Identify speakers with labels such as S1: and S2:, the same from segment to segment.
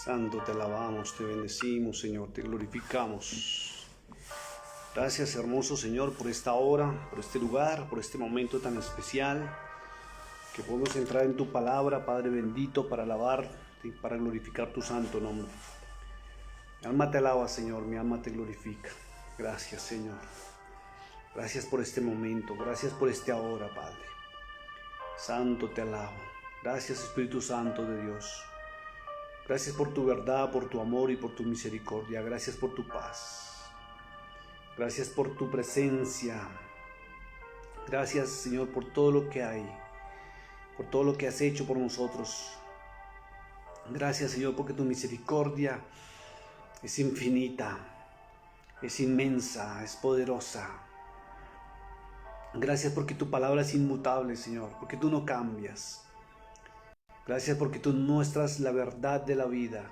S1: Santo, te alabamos, te bendecimos, Señor, te glorificamos. Gracias, hermoso Señor, por esta hora, por este lugar, por este momento tan especial, que podemos entrar en tu palabra, Padre bendito, para alabarte y para glorificar tu santo nombre. Mi alma te alaba, Señor, mi alma te glorifica. Gracias, Señor. Gracias por este momento, gracias por esta hora, Padre. Santo, te alabo. Gracias, Espíritu Santo de Dios. Gracias por tu verdad, por tu amor y por tu misericordia. Gracias por tu paz. Gracias por tu presencia. Gracias, Señor, por todo lo que hay, por todo lo que has hecho por nosotros. Gracias, Señor, porque tu misericordia es infinita, es inmensa, es poderosa. Gracias porque tu palabra es inmutable, Señor, porque tú no cambias. Gracias porque tú muestras la verdad de la vida.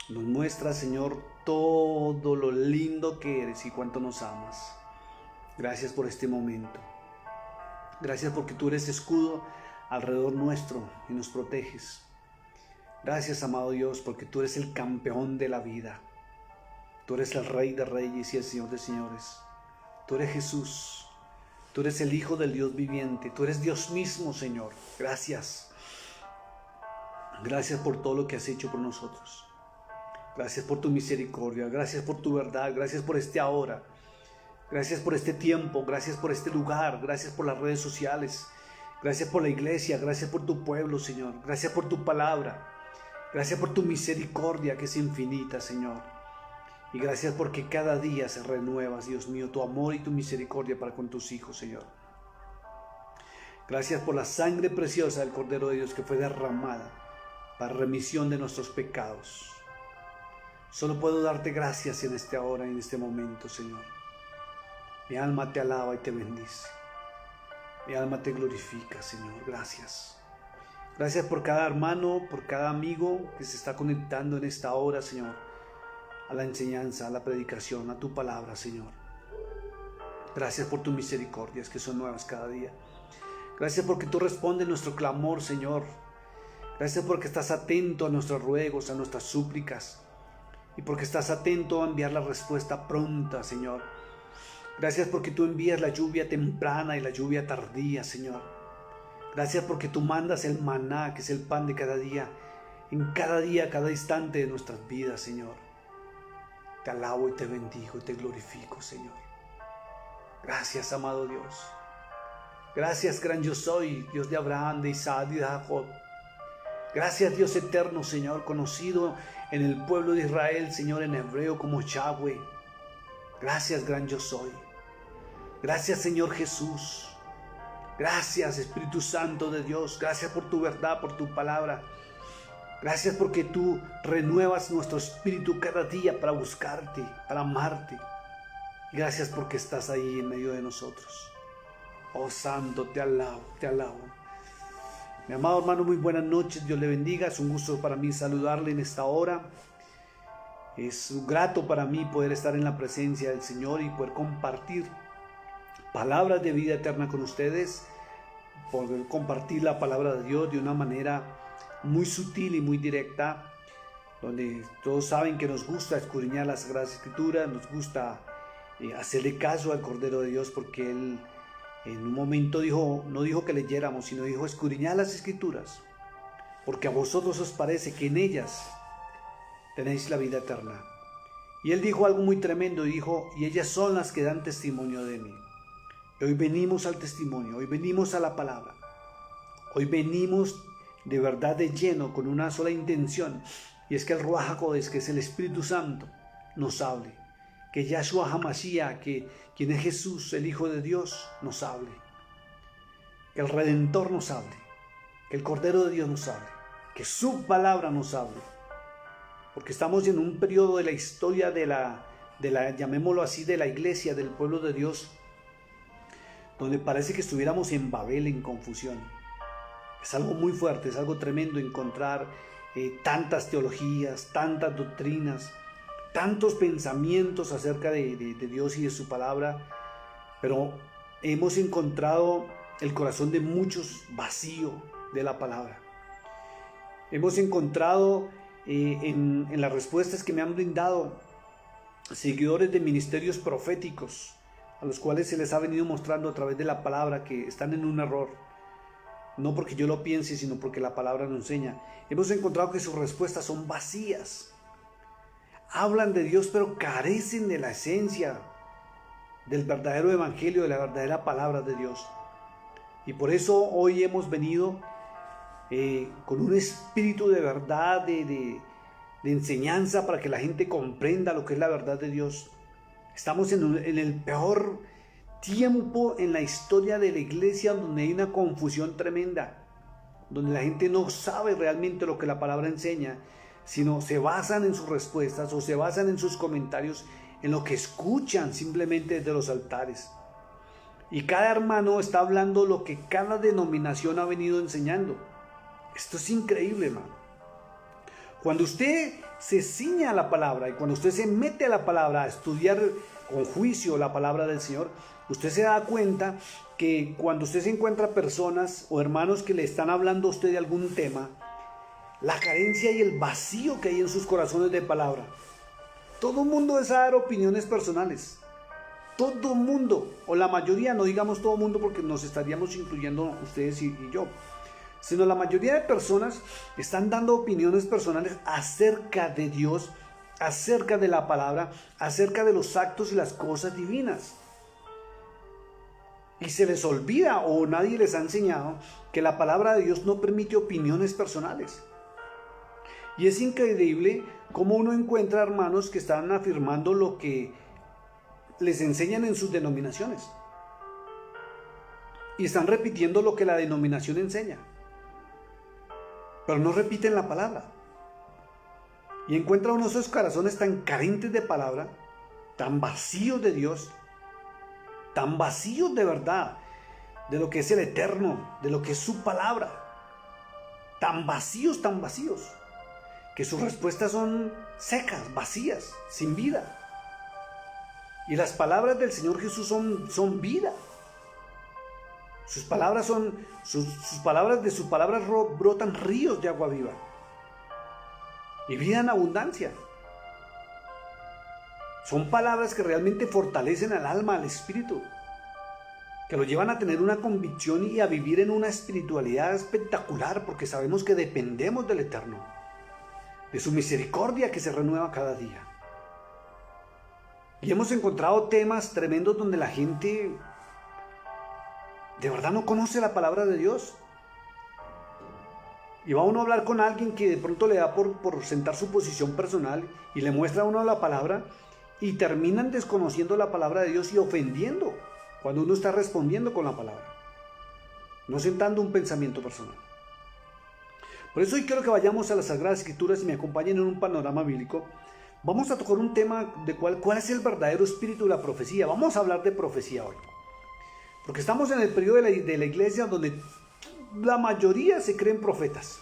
S1: Nos muestras, Señor, todo lo lindo que eres y cuánto nos amas. Gracias por este momento. Gracias porque tú eres escudo alrededor nuestro y nos proteges. Gracias, amado Dios, porque tú eres el campeón de la vida. Tú eres el Rey de Reyes y el Señor de Señores. Tú eres Jesús. Tú eres el Hijo del Dios viviente. Tú eres Dios mismo, Señor. Gracias. Gracias por todo lo que has hecho por nosotros. Gracias por tu misericordia. Gracias por tu verdad. Gracias por este ahora. Gracias por este tiempo. Gracias por este lugar. Gracias por las redes sociales. Gracias por la iglesia. Gracias por tu pueblo, Señor. Gracias por tu palabra. Gracias por tu misericordia que es infinita, Señor. Y gracias porque cada día se renuevas, Dios mío, tu amor y tu misericordia para con tus hijos, Señor. Gracias por la sangre preciosa del Cordero de Dios que fue derramada para remisión de nuestros pecados. Solo puedo darte gracias en esta hora, en este momento, Señor. Mi alma te alaba y te bendice. Mi alma te glorifica, Señor. Gracias. Gracias por cada hermano, por cada amigo que se está conectando en esta hora, Señor, a la enseñanza, a la predicación, a tu palabra, Señor. Gracias por tus misericordias que son nuevas cada día. Gracias porque tú respondes nuestro clamor, Señor. Gracias porque estás atento a nuestros ruegos, a nuestras súplicas. Y porque estás atento a enviar la respuesta pronta, Señor. Gracias porque tú envías la lluvia temprana y la lluvia tardía, Señor. Gracias porque tú mandas el maná, que es el pan de cada día, cada instante de nuestras vidas, Señor. Te alabo y te bendigo y te glorifico, Señor. Gracias, amado Dios. Gracias, gran yo soy, Dios de Abraham, de Isaac y de Jacob. Gracias, Dios eterno, Señor, conocido en el pueblo de Israel, Señor, en hebreo como Yahweh. Gracias, gran yo soy. Gracias, Señor Jesús. Gracias, Espíritu Santo de Dios. Gracias por tu verdad, por tu palabra. Gracias porque tú renuevas nuestro espíritu cada día para buscarte, para amarte. Gracias porque estás ahí en medio de nosotros. Oh Santo, te alabo, te alabo. Mi amado hermano, muy buenas noches, Dios le bendiga. Es un gusto para mí saludarle en esta hora. Es grato para mí poder estar en la presencia del Señor y poder compartir palabras de vida eterna con ustedes, poder compartir la palabra de Dios de una manera muy sutil y muy directa, donde todos saben que nos gusta escudriñar las Sagradas Escrituras, nos gusta hacerle caso al Cordero de Dios, porque Él en un momento no dijo que leyéramos, sino dijo escudriñad las Escrituras, porque a vosotros os parece que en ellas tenéis la vida eterna. Y Él dijo algo muy tremendo, dijo, y ellas son las que dan testimonio de mí. Y hoy venimos al testimonio, hoy venimos a la palabra, hoy venimos de verdad de lleno con una sola intención, y es que el Ruach HaKodesh, que es el Espíritu Santo, nos hable. Que Yahshua HaMashiach, que quien es Jesús, el Hijo de Dios, nos hable. Que el Redentor nos hable. Que el Cordero de Dios nos hable. Que su palabra nos hable. Porque estamos en un periodo de la historia de la llamémoslo así, de la iglesia, del pueblo de Dios, donde parece que estuviéramos en Babel, en confusión. Es algo muy fuerte, es algo tremendo encontrar tantas teologías, tantas doctrinas, tantos pensamientos acerca de Dios y de su palabra, pero hemos encontrado el corazón de muchos vacío de la palabra. Hemos encontrado en las respuestas que me han brindado seguidores de ministerios proféticos, a los cuales se les ha venido mostrando a través de la palabra que están en un error, no porque yo lo piense, sino porque la palabra nos enseña. Hemos encontrado que sus respuestas son vacías. Hablan de Dios, pero carecen de la esencia del verdadero evangelio, de la verdadera palabra de Dios. Y por eso hoy hemos venido con un espíritu de verdad, de enseñanza, para que la gente comprenda lo que es la verdad de Dios. Estamos en el peor tiempo en la historia de la iglesia, donde hay una confusión tremenda, donde la gente no sabe realmente lo que la palabra enseña, sino se basan en sus respuestas o se basan en sus comentarios, en lo que escuchan simplemente desde los altares. Y cada hermano está hablando lo que cada denominación ha venido enseñando. Esto es increíble, hermano. Cuando usted se ciñe a la palabra y cuando usted se mete a la palabra a estudiar con juicio la palabra del Señor, usted se da cuenta que cuando usted se encuentra personas o hermanos que le están hablando a usted de algún tema, la carencia y el vacío que hay en sus corazones de palabra. Todo el mundo es a dar opiniones personales. Todo el mundo, o la mayoría, no digamos todo el mundo porque nos estaríamos incluyendo ustedes y yo, sino la mayoría de personas están dando opiniones personales acerca de Dios, acerca de la palabra, acerca de los actos y las cosas divinas. Y se les olvida o nadie les ha enseñado que la palabra de Dios no permite opiniones personales. Y es increíble cómo uno encuentra hermanos que están afirmando lo que les enseñan en sus denominaciones. Y están repitiendo lo que la denominación enseña. Pero no repiten la palabra. Y encuentra uno esos corazones tan carentes de palabra, tan vacíos de Dios, tan vacíos de verdad, de lo que es el eterno, de lo que es su palabra. Tan vacíos, que sus respuestas son secas, vacías, sin vida. Y las palabras del Señor Jesús son vida. Sus palabras de sus palabras brotan ríos de agua viva. Y vida en abundancia. Son palabras que realmente fortalecen al alma, al espíritu, que lo llevan a tener una convicción y a vivir en una espiritualidad espectacular, porque sabemos que dependemos del Eterno, de su misericordia que se renueva cada día. Y hemos encontrado temas tremendos donde la gente de verdad no conoce la palabra de Dios. Y va uno a hablar con alguien que de pronto le da por sentar su posición personal y le muestra a uno la palabra y terminan desconociendo la palabra de Dios y ofendiendo cuando uno está respondiendo con la palabra, no sentando un pensamiento personal. Por eso hoy quiero que vayamos a las Sagradas Escrituras y me acompañen en un panorama bíblico. Vamos a tocar un tema de cuál es el verdadero espíritu de la profecía. Vamos a hablar de profecía hoy, porque estamos en el periodo de la iglesia donde la mayoría se creen profetas,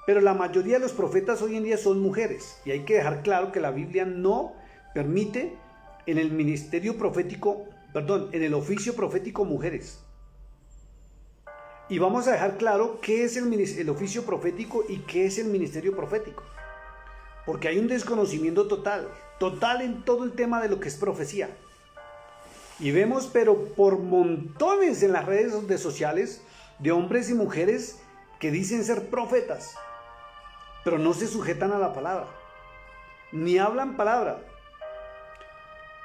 S1: pero la mayoría de los profetas hoy en día son mujeres, y hay que dejar claro que la Biblia no permite en el oficio profético mujeres. Y vamos a dejar claro qué es el oficio profético y qué es el ministerio profético, porque hay un desconocimiento total en todo el tema de lo que es profecía. Y vemos, pero por montones en las redes sociales, de hombres y mujeres que dicen ser profetas, pero no se sujetan a la palabra, ni hablan palabra.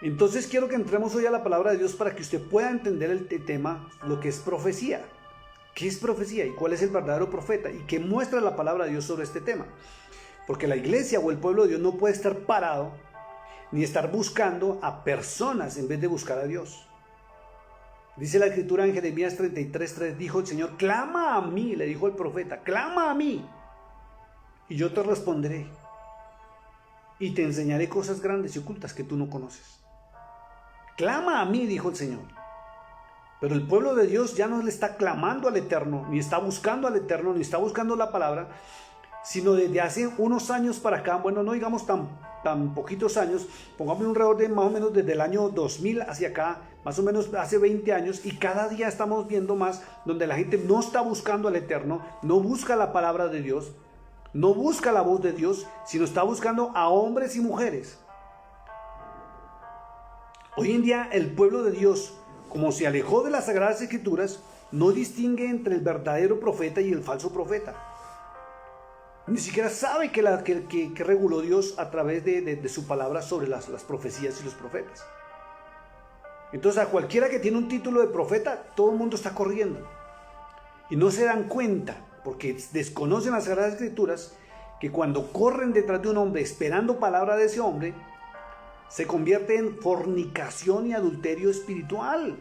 S1: Entonces quiero que entremos hoy a la palabra de Dios para que usted pueda entender el tema, lo que es profecía. ¿Qué es profecía y cuál es el verdadero profeta? ¿Y qué muestra la palabra de Dios sobre este tema? Porque la iglesia o el pueblo de Dios no puede estar parado ni estar buscando a personas en vez de buscar a Dios. Dice la escritura en Jeremías 33:3, dijo el Señor: clama a mí, le dijo el profeta, clama a mí, y yo te responderé, y te enseñaré cosas grandes y ocultas que tú no conoces. Clama a mí, dijo el Señor. Pero el pueblo de Dios ya no le está clamando al Eterno, ni está buscando al Eterno, ni está buscando la palabra, sino desde hace unos años para acá, bueno, no digamos tan poquitos años, pongamos un alrededor de más o menos desde el año 2000 hacia acá, más o menos hace 20 años, y cada día estamos viendo más donde la gente no está buscando al Eterno, no busca la palabra de Dios, no busca la voz de Dios, sino está buscando a hombres y mujeres. Hoy en día el pueblo de Dios, como se alejó de las Sagradas Escrituras, no distingue entre el verdadero profeta y el falso profeta. Ni siquiera sabe que reguló Dios a través de su palabra sobre las profecías y los profetas. Entonces a cualquiera que tiene un título de profeta, todo el mundo está corriendo. Y no se dan cuenta, porque desconocen las Sagradas Escrituras, que cuando corren detrás de un hombre esperando palabra de ese hombre, se convierte en fornicación y adulterio espiritual.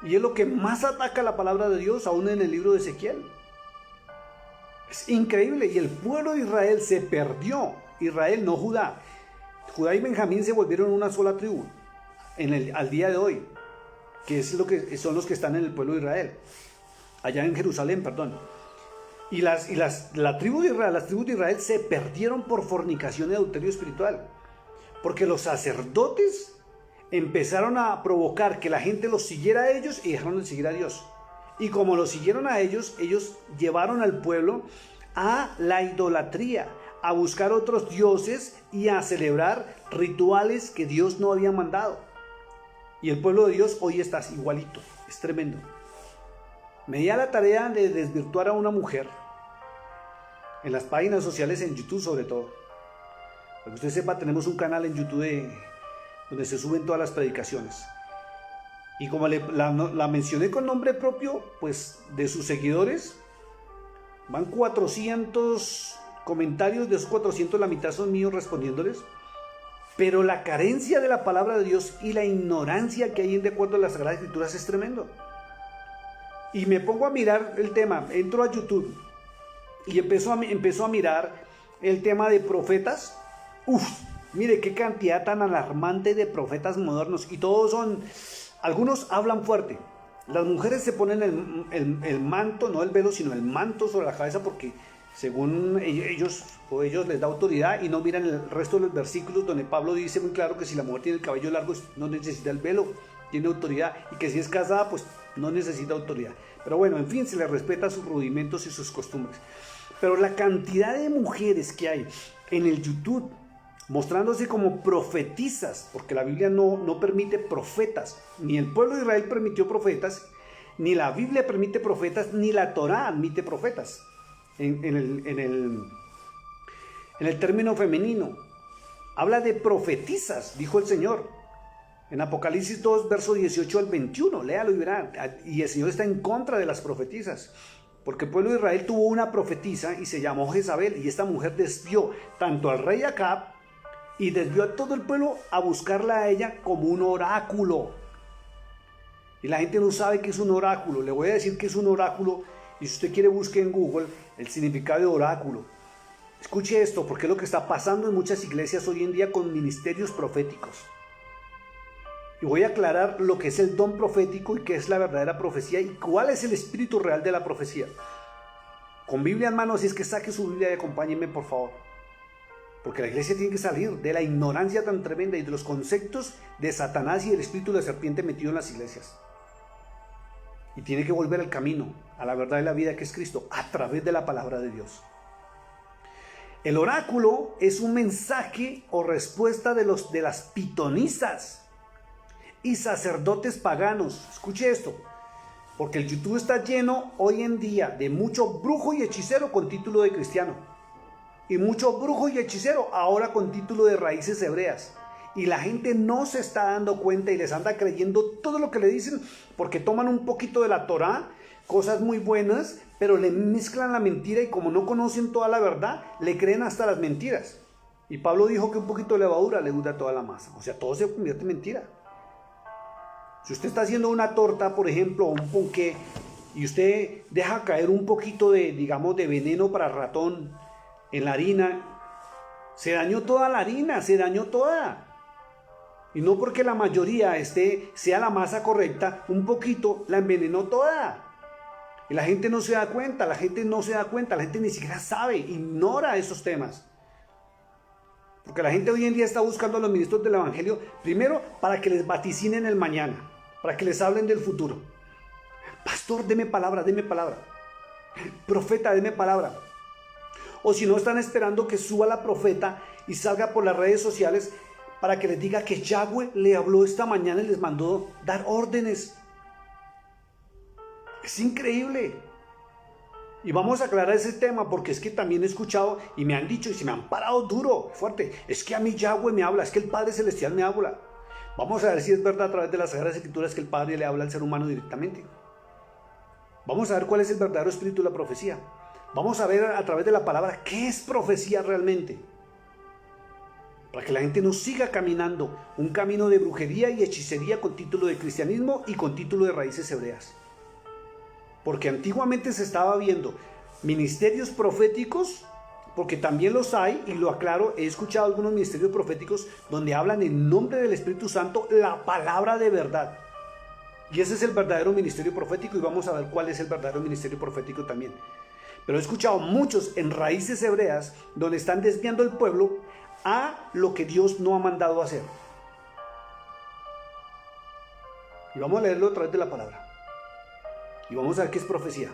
S1: Y es lo que más ataca la palabra de Dios, aún en el libro de Ezequiel. Es increíble. Y el pueblo de Israel se perdió. Israel, no Judá. Judá y Benjamín se volvieron una sola tribu al día de hoy, que es lo que son los que están en el pueblo de Israel, allá en Jerusalén, perdón. Y las tribus de Israel se perdieron por fornicación y adulterio espiritual, porque los sacerdotes empezaron a provocar que la gente los siguiera a ellos y dejaron de seguir a Dios. Y como los siguieron a ellos, ellos llevaron al pueblo a la idolatría, a buscar otros dioses y a celebrar rituales que Dios no había mandado. Y el pueblo de Dios hoy está igualito, es tremendo. Me di a la tarea de desvirtuar a una mujer en las páginas sociales, en YouTube sobre todo. Para que usted sepa, tenemos un canal en YouTube donde se suben todas las predicaciones. Y como la mencioné con nombre propio, pues de sus seguidores, van 400 comentarios, de esos 400 la mitad son míos respondiéndoles. Pero la carencia de la palabra de Dios y la ignorancia que hay de acuerdo a las Sagradas Escrituras es tremendo. Y me pongo a mirar el tema, entro a YouTube y empezó a mirar el tema de profetas. Mire qué cantidad tan alarmante de profetas modernos, y todos algunos hablan fuerte. Las mujeres se ponen el manto, no el velo, sino el manto sobre la cabeza, porque según ellos les da autoridad, y no miran el resto de los versículos donde Pablo dice muy claro que si la mujer tiene el cabello largo no necesita el velo, tiene autoridad, y que si es casada pues no necesita autoridad. Pero bueno, en fin, se le respeta sus rudimentos y sus costumbres. Pero la cantidad de mujeres que hay en el YouTube mostrándose como profetisas, porque la Biblia no permite profetas, ni el pueblo de Israel permitió profetas, ni la Biblia permite profetas, ni la Torá admite profetas. En el término femenino habla de profetisas, dijo el Señor en Apocalipsis 2, verso 18 al 21, léalo y verá. Y el Señor está en contra de las profetisas, porque el pueblo de Israel tuvo una profetisa y se llamó Jezabel, y esta mujer desvió tanto al rey Acab y desvió a todo el pueblo a buscarla a ella como un oráculo. Y la gente no sabe qué es un oráculo. Le voy a decir qué es un oráculo, y si usted quiere busque en Google el significado de oráculo. Escuche esto, porque es lo que está pasando en muchas iglesias hoy en día con ministerios proféticos. Y voy a aclarar lo que es el don profético y qué es la verdadera profecía y cuál es el espíritu real de la profecía. Con Biblia en mano, así es que saque su Biblia y acompáñenme, por favor. Porque la iglesia tiene que salir de la ignorancia tan tremenda y de los conceptos de Satanás y el espíritu de la serpiente metido en las iglesias. Y tiene que volver al camino, a la verdad de la vida, que es Cristo, a través de la palabra de Dios. El oráculo es un mensaje o respuesta de las pitonisas y sacerdotes paganos. Escuche esto, porque el YouTube está lleno hoy en día de mucho brujo y hechicero con título de cristiano, y mucho brujo y hechicero ahora con título de raíces hebreas. Y la gente no se está dando cuenta y les anda creyendo todo lo que le dicen, porque toman un poquito de la Torá, cosas muy buenas, pero le mezclan la mentira, y como no conocen toda la verdad, le creen hasta las mentiras. Y Pablo dijo que un poquito de levadura le hunde toda la masa. O sea, todo se convierte en mentira. Si usted está haciendo una torta, por ejemplo, o un ponqué, y usted deja caer un poquito de veneno para ratón en la harina, se dañó toda la harina, se dañó toda. Y no porque la mayoría sea la masa correcta, un poquito la envenenó toda. Y la gente no se da cuenta, la gente ni siquiera sabe, ignora esos temas. Porque la gente hoy en día está buscando a los ministros del evangelio, primero para que les vaticinen el mañana, para que les hablen del futuro. Pastor, deme palabra. Profeta, deme palabra. o si no están esperando que suba la profeta y salga por las redes sociales para que les diga que Yahweh le habló esta mañana y les mandó dar órdenes. Es increíble. Y vamos a aclarar ese tema porque es que también he escuchado y me han dicho y se me han parado duro, fuerte. Es que a mí Yahweh me habla, es que el Padre Celestial me habla. Vamos a ver si es verdad a través de las Sagradas Escrituras que el Padre le habla al ser humano directamente. Vamos a ver cuál es el verdadero espíritu de la profecía. Vamos a ver a través de la palabra qué es profecía realmente. Para que la gente no siga caminando un camino de brujería y hechicería con título de cristianismo y con título de raíces hebreas. Porque antiguamente se estaba viendo ministerios proféticos, porque también los hay, y lo aclaro, he escuchado algunos ministerios proféticos donde hablan en nombre del Espíritu Santo la palabra de verdad. Y ese es el verdadero ministerio profético y vamos a ver cuál es el verdadero ministerio profético también. Pero he escuchado muchos en raíces hebreas donde están desviando el pueblo a lo que Dios no ha mandado hacer. Y vamos a leerlo a través de la palabra. Y vamos a ver qué es profecía.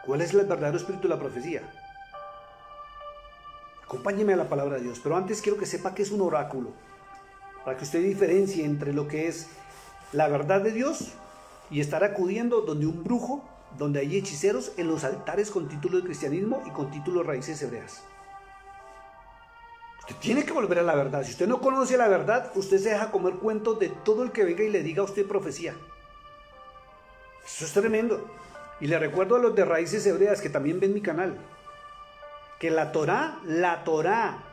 S1: ¿Cuál es el verdadero espíritu de la profecía? Acompáñeme a la palabra de Dios. Pero antes quiero que sepa que es un oráculo. Para que usted diferencie entre lo que es la verdad de Dios y estar acudiendo donde un brujo, donde hay hechiceros en los altares con título de cristianismo y con título de raíces hebreas. Usted tiene que volver a la verdad. Si usted no conoce la verdad, usted se deja comer cuentos de todo el que venga y le diga a usted profecía. Eso es tremendo. Y le recuerdo a los de raíces hebreas que también ven mi canal, que la Torá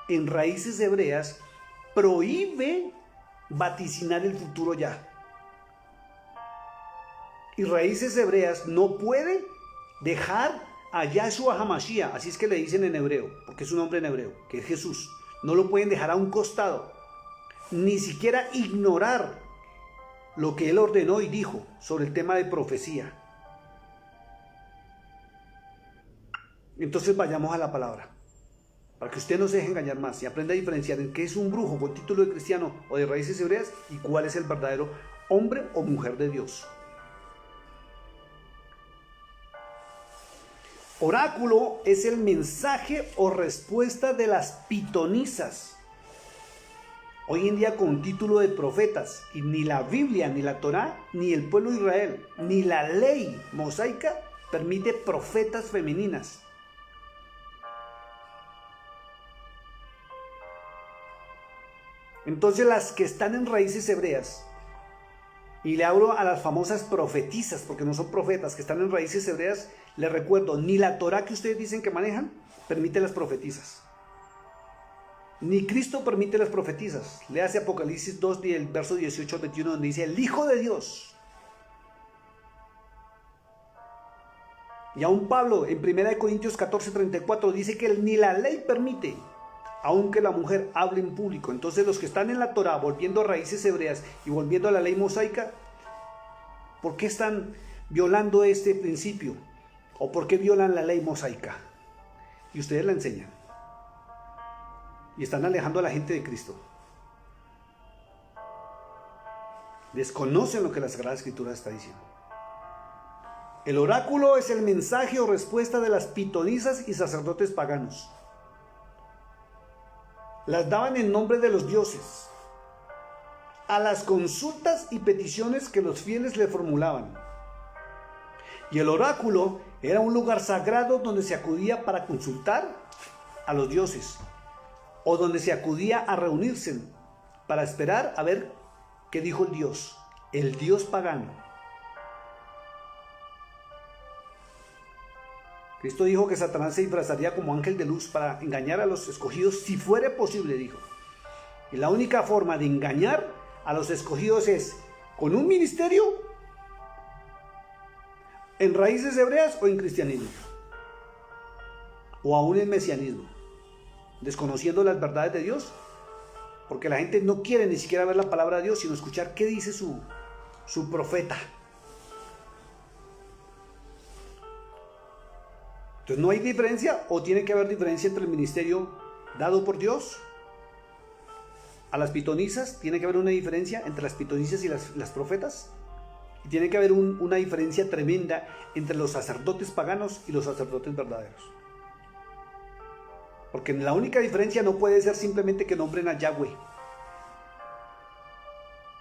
S1: en raíces hebreas prohíbe vaticinar el futuro ya. Y raíces hebreas no puede dejar a Yahshua HaMashiach, así es que le dicen en hebreo, porque es un nombre en hebreo, que es Jesús. No lo pueden dejar a un costado, ni siquiera ignorar lo que él ordenó y dijo sobre el tema de profecía. Entonces vayamos a la palabra, para que usted no se deje engañar más y aprenda a diferenciar en qué es un brujo con título de cristiano o de raíces hebreas y cuál es el verdadero hombre o mujer de Dios. Oráculo es el mensaje o respuesta de las pitonisas. Hoy en día con título de profetas, y ni la Biblia, ni la Torá, ni el pueblo de Israel, ni la ley mosaica permite profetas femeninas. Entonces las que están en raíces hebreas, y le hablo a las famosas profetisas, porque no son profetas, que están en raíces hebreas, les recuerdo, ni la Torá que ustedes dicen que manejan permite las profetisas. Ni Cristo permite las profetisas. Le hace Apocalipsis 2, del verso 18 al 21, donde dice, el Hijo de Dios. Y aún Pablo, en 1 Corintios 14, 34, dice que ni la ley permite, aunque la mujer hable en público. Entonces los que están en la Torá, volviendo a raíces hebreas y volviendo a la ley mosaica, ¿por qué están violando este principio? ¿O por qué violan la ley mosaica? Y ustedes la enseñan. Y están alejando a la gente de Cristo. Desconocen lo que la Sagrada Escritura está diciendo. El oráculo es el mensaje o respuesta de las pitonisas y sacerdotes paganos. Las daban en nombre de los dioses, a las consultas y peticiones que los fieles le formulaban. Y el oráculo era un lugar sagrado donde se acudía para consultar a los dioses, o donde se acudía a reunirse para esperar a ver qué dijo el Dios pagano. Cristo dijo que Satanás se disfrazaría como ángel de luz para engañar a los escogidos si fuera posible, dijo. Y la única forma de engañar a los escogidos es con un ministerio en raíces hebreas o en cristianismo, o aún en mesianismo, desconociendo las verdades de Dios, porque la gente no quiere ni siquiera ver la palabra de Dios, sino escuchar qué dice su profeta. Entonces, ¿no hay diferencia o tiene que haber diferencia entre el ministerio dado por Dios a las pitonisas? ¿Tiene que haber una diferencia entre las pitonisas y las profetas? Y tiene que haber una diferencia tremenda entre los sacerdotes paganos y los sacerdotes verdaderos. Porque la única diferencia no puede ser simplemente que nombren a Yahweh,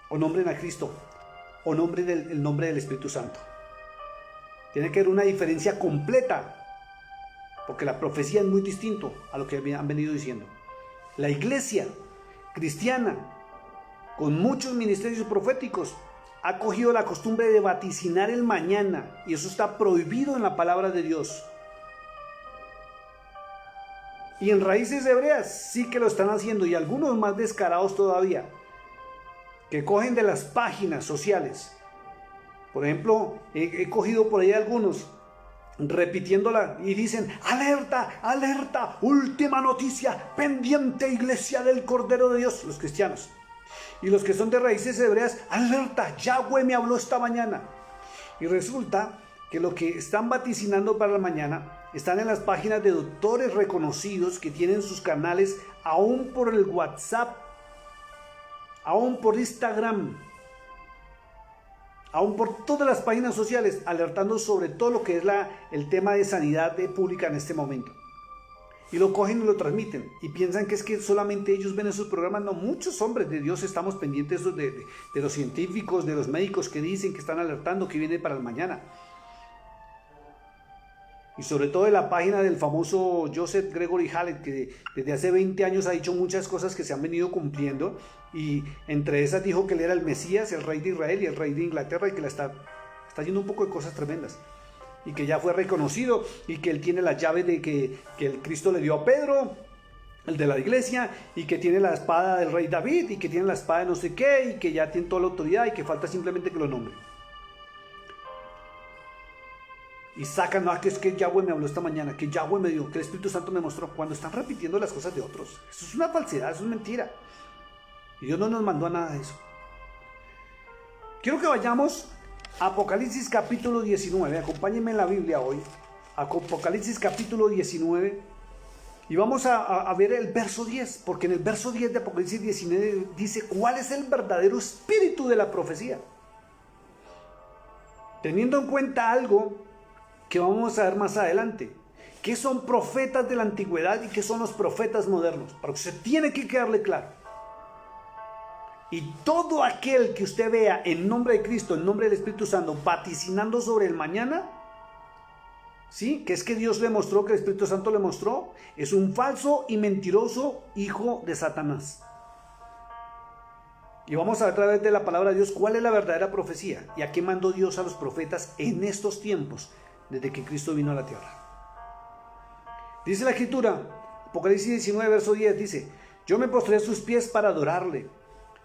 S1: o nombren a Cristo, o nombren el nombre del Espíritu Santo. Tiene que haber una diferencia completa, porque la profecía es muy distinto a lo que han venido diciendo. La iglesia cristiana, con muchos ministerios proféticos, ha cogido la costumbre de vaticinar el mañana, y eso está prohibido en la palabra de Dios. Y en Raíces Hebreas sí que lo están haciendo, y algunos más descarados todavía, que cogen de las páginas sociales. Por ejemplo, he cogido por ahí algunos repitiéndola y dicen: alerta, alerta, última noticia, pendiente iglesia del Cordero de Dios, los cristianos. Y los que son de Raíces Hebreas: alerta, Yahweh me habló esta mañana. Y resulta que lo que están vaticinando para la mañana están en las páginas de doctores reconocidos que tienen sus canales aún por el WhatsApp, aún por Instagram, aún por todas las páginas sociales, alertando sobre todo lo que es el tema de sanidad pública en este momento. Y lo cogen y lo transmiten, y piensan que es que solamente ellos ven esos programas. No, muchos hombres de Dios estamos pendientes de los científicos, de los médicos que dicen, que están alertando que viene para el mañana. Y sobre todo de la página del famoso Joseph Gregory Hallett, que desde hace 20 años ha dicho muchas cosas que se han venido cumpliendo, y entre esas dijo que él era el Mesías, el rey de Israel y el rey de Inglaterra, y que está haciendo un poco de cosas tremendas, y que ya fue reconocido, y que él tiene la llave de que el Cristo le dio a Pedro, el de la iglesia, y que tiene la espada del rey David, y que tiene la espada de no sé qué, y que ya tiene toda la autoridad, y que falta simplemente que lo nombre. Y sacan: no, que es que Yahweh me habló esta mañana, que Yahweh me dio, que el Espíritu Santo me mostró, cuando están repitiendo las cosas de otros. Eso es una falsedad, eso es mentira. Y Dios no nos mandó a nada de eso. Quiero que vayamos a Apocalipsis capítulo 19, acompáñenme en la Biblia hoy, Apocalipsis capítulo 19, y vamos a ver el verso 10, porque en el verso 10 de Apocalipsis 19 dice cuál es el verdadero espíritu de la profecía. Teniendo en cuenta algo que vamos a ver más adelante, qué son profetas de la antigüedad y qué son los profetas modernos, para que usted tiene que quedarle claro. Y todo aquel que usted vea en nombre de Cristo, en nombre del Espíritu Santo, vaticinando sobre el mañana, ¿sí?, que es que Dios le mostró, que el Espíritu Santo le mostró, es un falso y mentiroso hijo de Satanás. Y vamos a ver a través de la palabra de Dios cuál es la verdadera profecía y a qué mandó Dios a los profetas en estos tiempos, desde que Cristo vino a la tierra. Dice la Escritura, Apocalipsis 19, verso 10, dice: yo me postré a sus pies para adorarle.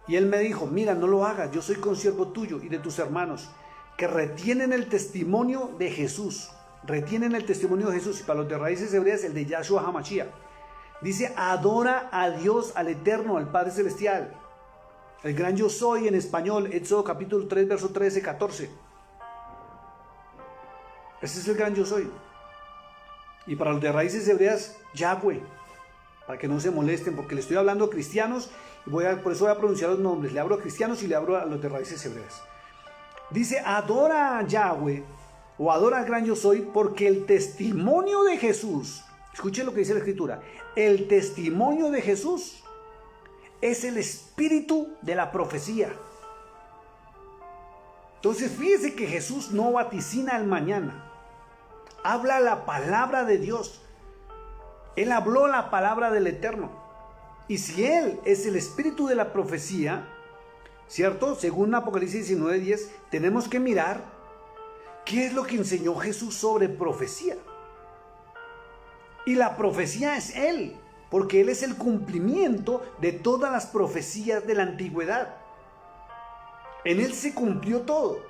S1: Y él me dijo: mira, no lo hagas, yo soy consiervo tuyo y de tus hermanos, que retienen el testimonio de Jesús. Retienen el testimonio de Jesús. Y para los de Raíces Hebreas, el de Yahshua HaMashiach. Dice: adora a Dios, al Eterno, al Padre Celestial. El gran yo soy en español, Éxodo capítulo 3, verso 13, 14. Ese es el gran yo soy. Y para los de Raíces Hebreas, Yahweh, para que no se molesten, porque le estoy hablando a cristianos, y por eso voy a pronunciar los nombres. Le hablo a cristianos y le hablo a los de Raíces Hebreas. Dice: adora a Yahweh, o adora al gran yo soy, porque el testimonio de Jesús, escuchen lo que dice la Escritura, el testimonio de Jesús es el espíritu de la profecía. Entonces fíjese que Jesús no vaticina el mañana, habla la palabra de Dios. Él habló la palabra del Eterno. Y si Él es el espíritu de la profecía, ¿cierto? Según Apocalipsis 19:10, tenemos que mirar qué es lo que enseñó Jesús sobre profecía. Y la profecía es Él, porque Él es el cumplimiento de todas las profecías de la antigüedad. En Él se cumplió todo.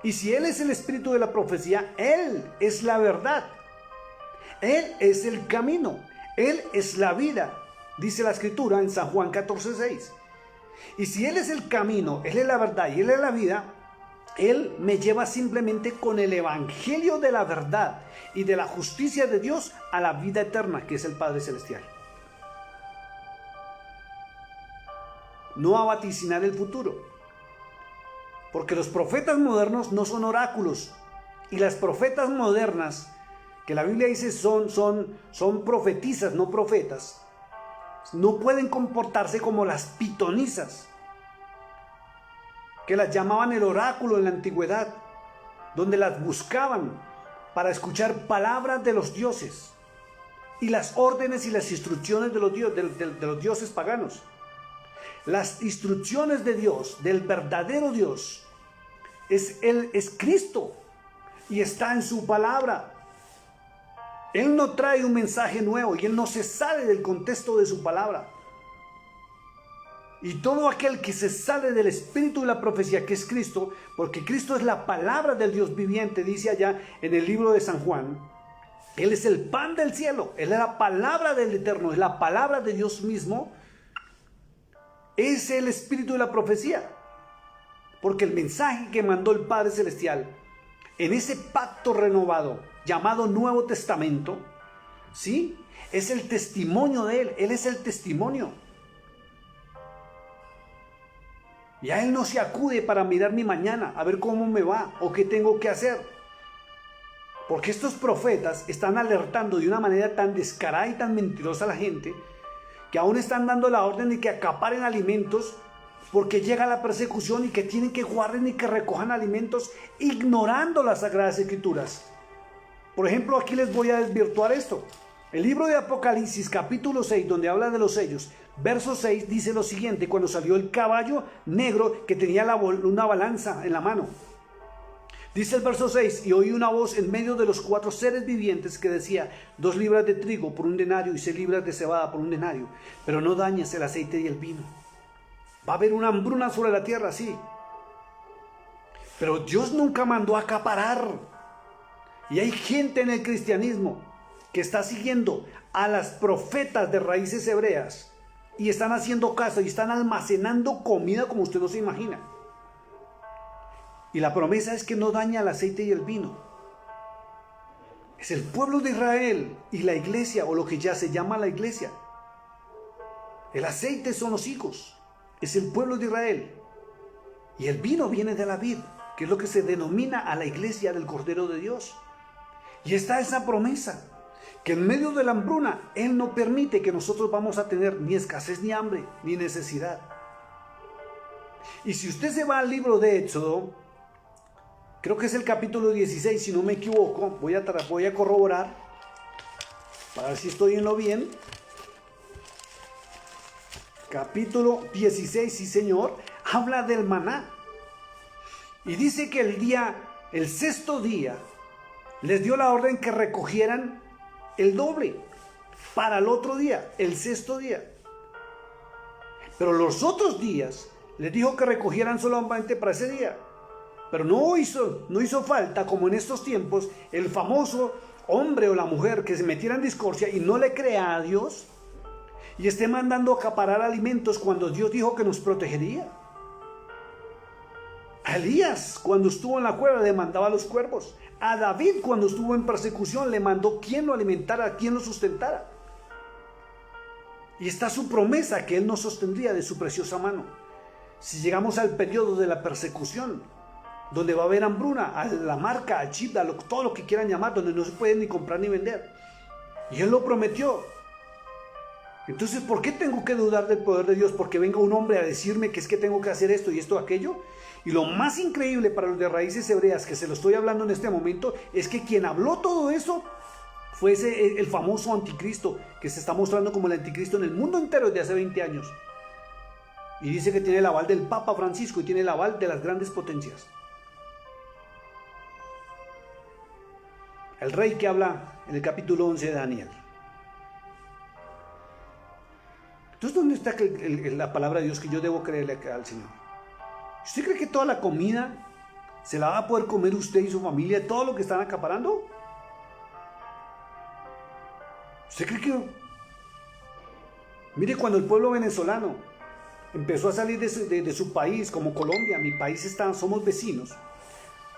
S1: Y si Él es el espíritu de la profecía, Él es la verdad. Él es el camino. Él es la vida. Dice la Escritura en San Juan 14:6. Y si Él es el camino, Él es la verdad y Él es la vida, Él me lleva simplemente con el evangelio de la verdad y de la justicia de Dios a la vida eterna, que es el Padre Celestial. No a vaticinar el futuro. Porque los profetas modernos no son oráculos. Y las profetas modernas que la Biblia dice son profetisas, no profetas, no pueden comportarse como las pitonisas, que las llamaban el oráculo en la antigüedad, donde las buscaban para escuchar palabras de los dioses y las órdenes y las instrucciones de los dioses paganos. Las instrucciones de Dios, del verdadero Dios, es Cristo y está en su palabra. Él no trae un mensaje nuevo y Él no se sale del contexto de su palabra. Y todo aquel que se sale del espíritu de la profecía, que es Cristo, porque Cristo es la palabra del Dios viviente, dice allá en el libro de San Juan, Él es el pan del cielo, Él es la palabra del Eterno, es la palabra de Dios mismo, es el espíritu de la profecía. Porque el mensaje que mandó el Padre Celestial en ese pacto renovado llamado Nuevo Testamento, ¿sí? Es el testimonio de Él. Él es el testimonio. Y a Él no se acude para mirar mi mañana, a ver cómo me va o qué tengo que hacer. Porque estos profetas están alertando de una manera tan descarada y tan mentirosa a la gente, que aún están dando la orden de que acaparen alimentos porque llega la persecución y que tienen que guarden y que recojan alimentos ignorando las Sagradas Escrituras. Por ejemplo, aquí les voy a desvirtuar esto. El libro de Apocalipsis, capítulo 6, donde habla de los sellos, verso 6, dice lo siguiente: cuando salió el caballo negro que tenía una balanza en la mano. Dice el verso 6, y oí una voz en medio de los 4 seres vivientes que decía: 2 libras de trigo por 1 denario y 6 libras de cebada por 1 denario, pero no dañes el aceite y el vino. Va a haber una hambruna sobre la tierra, sí. Pero Dios nunca mandó acaparar. Y hay gente en el cristianismo que está siguiendo a las profetas de raíces hebreas y están haciendo caso y están almacenando comida como usted no se imagina. Y la promesa es que no daña el aceite y el vino. Es el pueblo de Israel y la iglesia, o lo que ya se llama la iglesia. El aceite son los hijos, es el pueblo de Israel. Y el vino viene de la vid, que es lo que se denomina a la iglesia del Cordero de Dios. Y está esa promesa, que en medio de la hambruna, Él no permite que nosotros vamos a tener ni escasez, ni hambre, ni necesidad. Y si usted se va al libro de Éxodo, creo que es el capítulo 16, si no me equivoco, voy a corroborar, para ver si estoy en lo bien. Capítulo 16, sí señor, habla del maná. Y dice que el sexto día, les dio la orden que recogieran el doble para el otro día, el sexto día. Pero los otros días les dijo que recogieran solamente para ese día. Pero no hizo falta, como en estos tiempos, el famoso hombre o la mujer que se metiera en discordia y no le crea a Dios y esté mandando acaparar alimentos cuando Dios dijo que nos protegería. A Elías, cuando estuvo en la cueva, le mandaba a los cuervos. A David, cuando estuvo en persecución, le mandó quien lo alimentara, quien lo sustentara. Y está su promesa que Él nos sostendría de su preciosa mano. Si llegamos al periodo de la persecución, donde va a haber hambruna, a la marca, al chip, todo lo que quieran llamar, donde no se puede ni comprar ni vender. Y Él lo prometió. Entonces, ¿por qué tengo que dudar del poder de Dios? Porque venga un hombre a decirme que es que tengo que hacer esto y esto, aquello. Y lo más increíble para los de raíces hebreas, que se lo estoy hablando en este momento, es que quien habló todo eso fue el famoso anticristo, que se está mostrando como el anticristo en el mundo entero desde hace 20 años. Y dice que tiene el aval del Papa Francisco y tiene el aval de las grandes potencias. El rey que habla en el capítulo 11 de Daniel. Entonces, ¿dónde está la palabra de Dios que yo debo creerle al Señor? ¿Usted cree que toda la comida se la va a poder comer usted y su familia, todo lo que están acaparando? ¿Usted cree que...? Mire, cuando el pueblo venezolano empezó a salir de su país, como Colombia, mi país somos vecinos,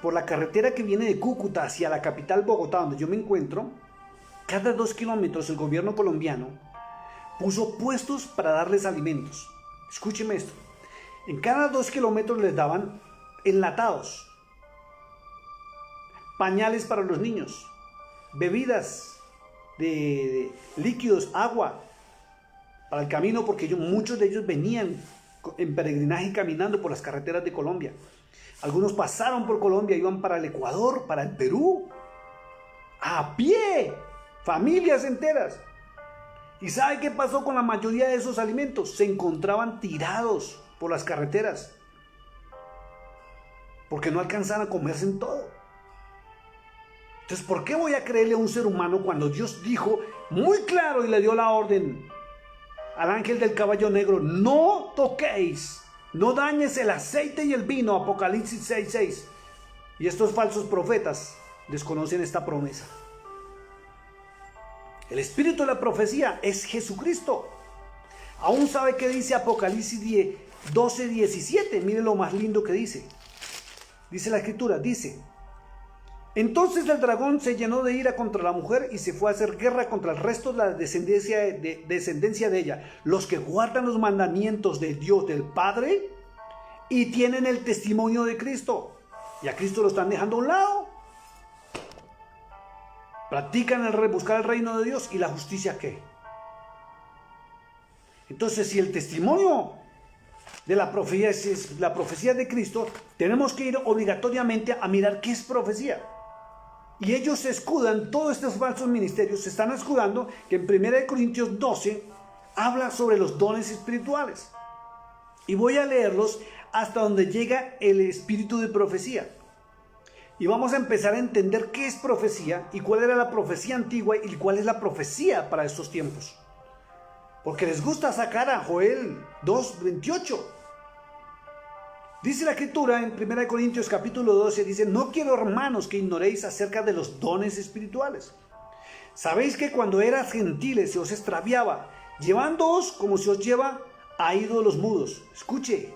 S1: por la carretera que viene de Cúcuta hacia la capital Bogotá, donde yo me encuentro, cada 2 kilómetros el gobierno colombiano puso puestos para darles alimentos. Escúcheme esto. En cada 2 kilómetros les daban enlatados, pañales para los niños, bebidas, de líquidos, agua para el camino, porque muchos de ellos venían en peregrinaje caminando por las carreteras de Colombia. Algunos pasaron por Colombia, iban para el Ecuador, para el Perú, a pie, familias enteras. ¿Y sabe qué pasó con la mayoría de esos alimentos? Se encontraban tirados por las carreteras, porque no alcanzaban a comerse en todo. Entonces, ¿por qué voy a creerle a un ser humano cuando Dios dijo muy claro y le dio la orden al ángel del caballo negro: no toquéis, no dañes el aceite y el vino? Apocalipsis 6:6. Y estos falsos profetas desconocen esta promesa. El espíritu de la profecía es Jesucristo. Aún sabe qué dice Apocalipsis 12:17. Mire lo más lindo que dice. Dice la escritura, dice: entonces el dragón se llenó de ira contra la mujer y se fue a hacer guerra contra el resto de la descendencia de ella, los que guardan los mandamientos de Dios, del Padre, y tienen el testimonio de Cristo. Y a Cristo lo están dejando a un lado. Practican buscar el reino de Dios y la justicia, ¿qué? Entonces, si el testimonio de la profecía es la profecía de Cristo, tenemos que ir obligatoriamente a mirar qué es profecía. Y ellos se escudan, todos estos falsos ministerios se están escudando que en 1 Corintios 12 habla sobre los dones espirituales. Y voy a leerlos hasta donde llega el espíritu de profecía. Y vamos a empezar a entender qué es profecía y cuál era la profecía antigua y cuál es la profecía para estos tiempos. Porque les gusta sacar a Joel 2:28. Dice la escritura en 1 Corintios capítulo 12, dice: no quiero, hermanos, que ignoréis acerca de los dones espirituales. Sabéis que cuando eras gentiles se os extraviaba, llevándoos como se os lleva a ídolos mudos. Escuche,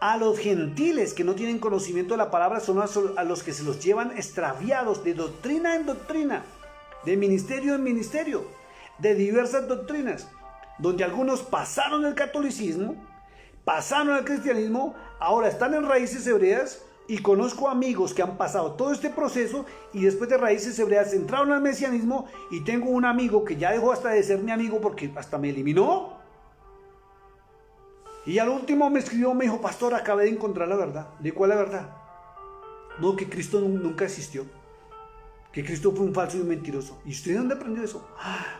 S1: a los gentiles que no tienen conocimiento de la palabra son a los que se los llevan extraviados de doctrina en doctrina, de ministerio en ministerio, de diversas doctrinas, donde algunos pasaron el catolicismo, pasaron al cristianismo, ahora están en raíces hebreas, y conozco amigos que han pasado todo este proceso y después de raíces hebreas entraron al mesianismo, y tengo un amigo que ya dejó hasta de ser mi amigo porque hasta me eliminó. Y al último me escribió, me dijo: pastor, acabé de encontrar la verdad. ¿De cuál la verdad? No, que Cristo nunca existió, que Cristo fue un falso y un mentiroso. ¿Y usted de dónde aprendió eso?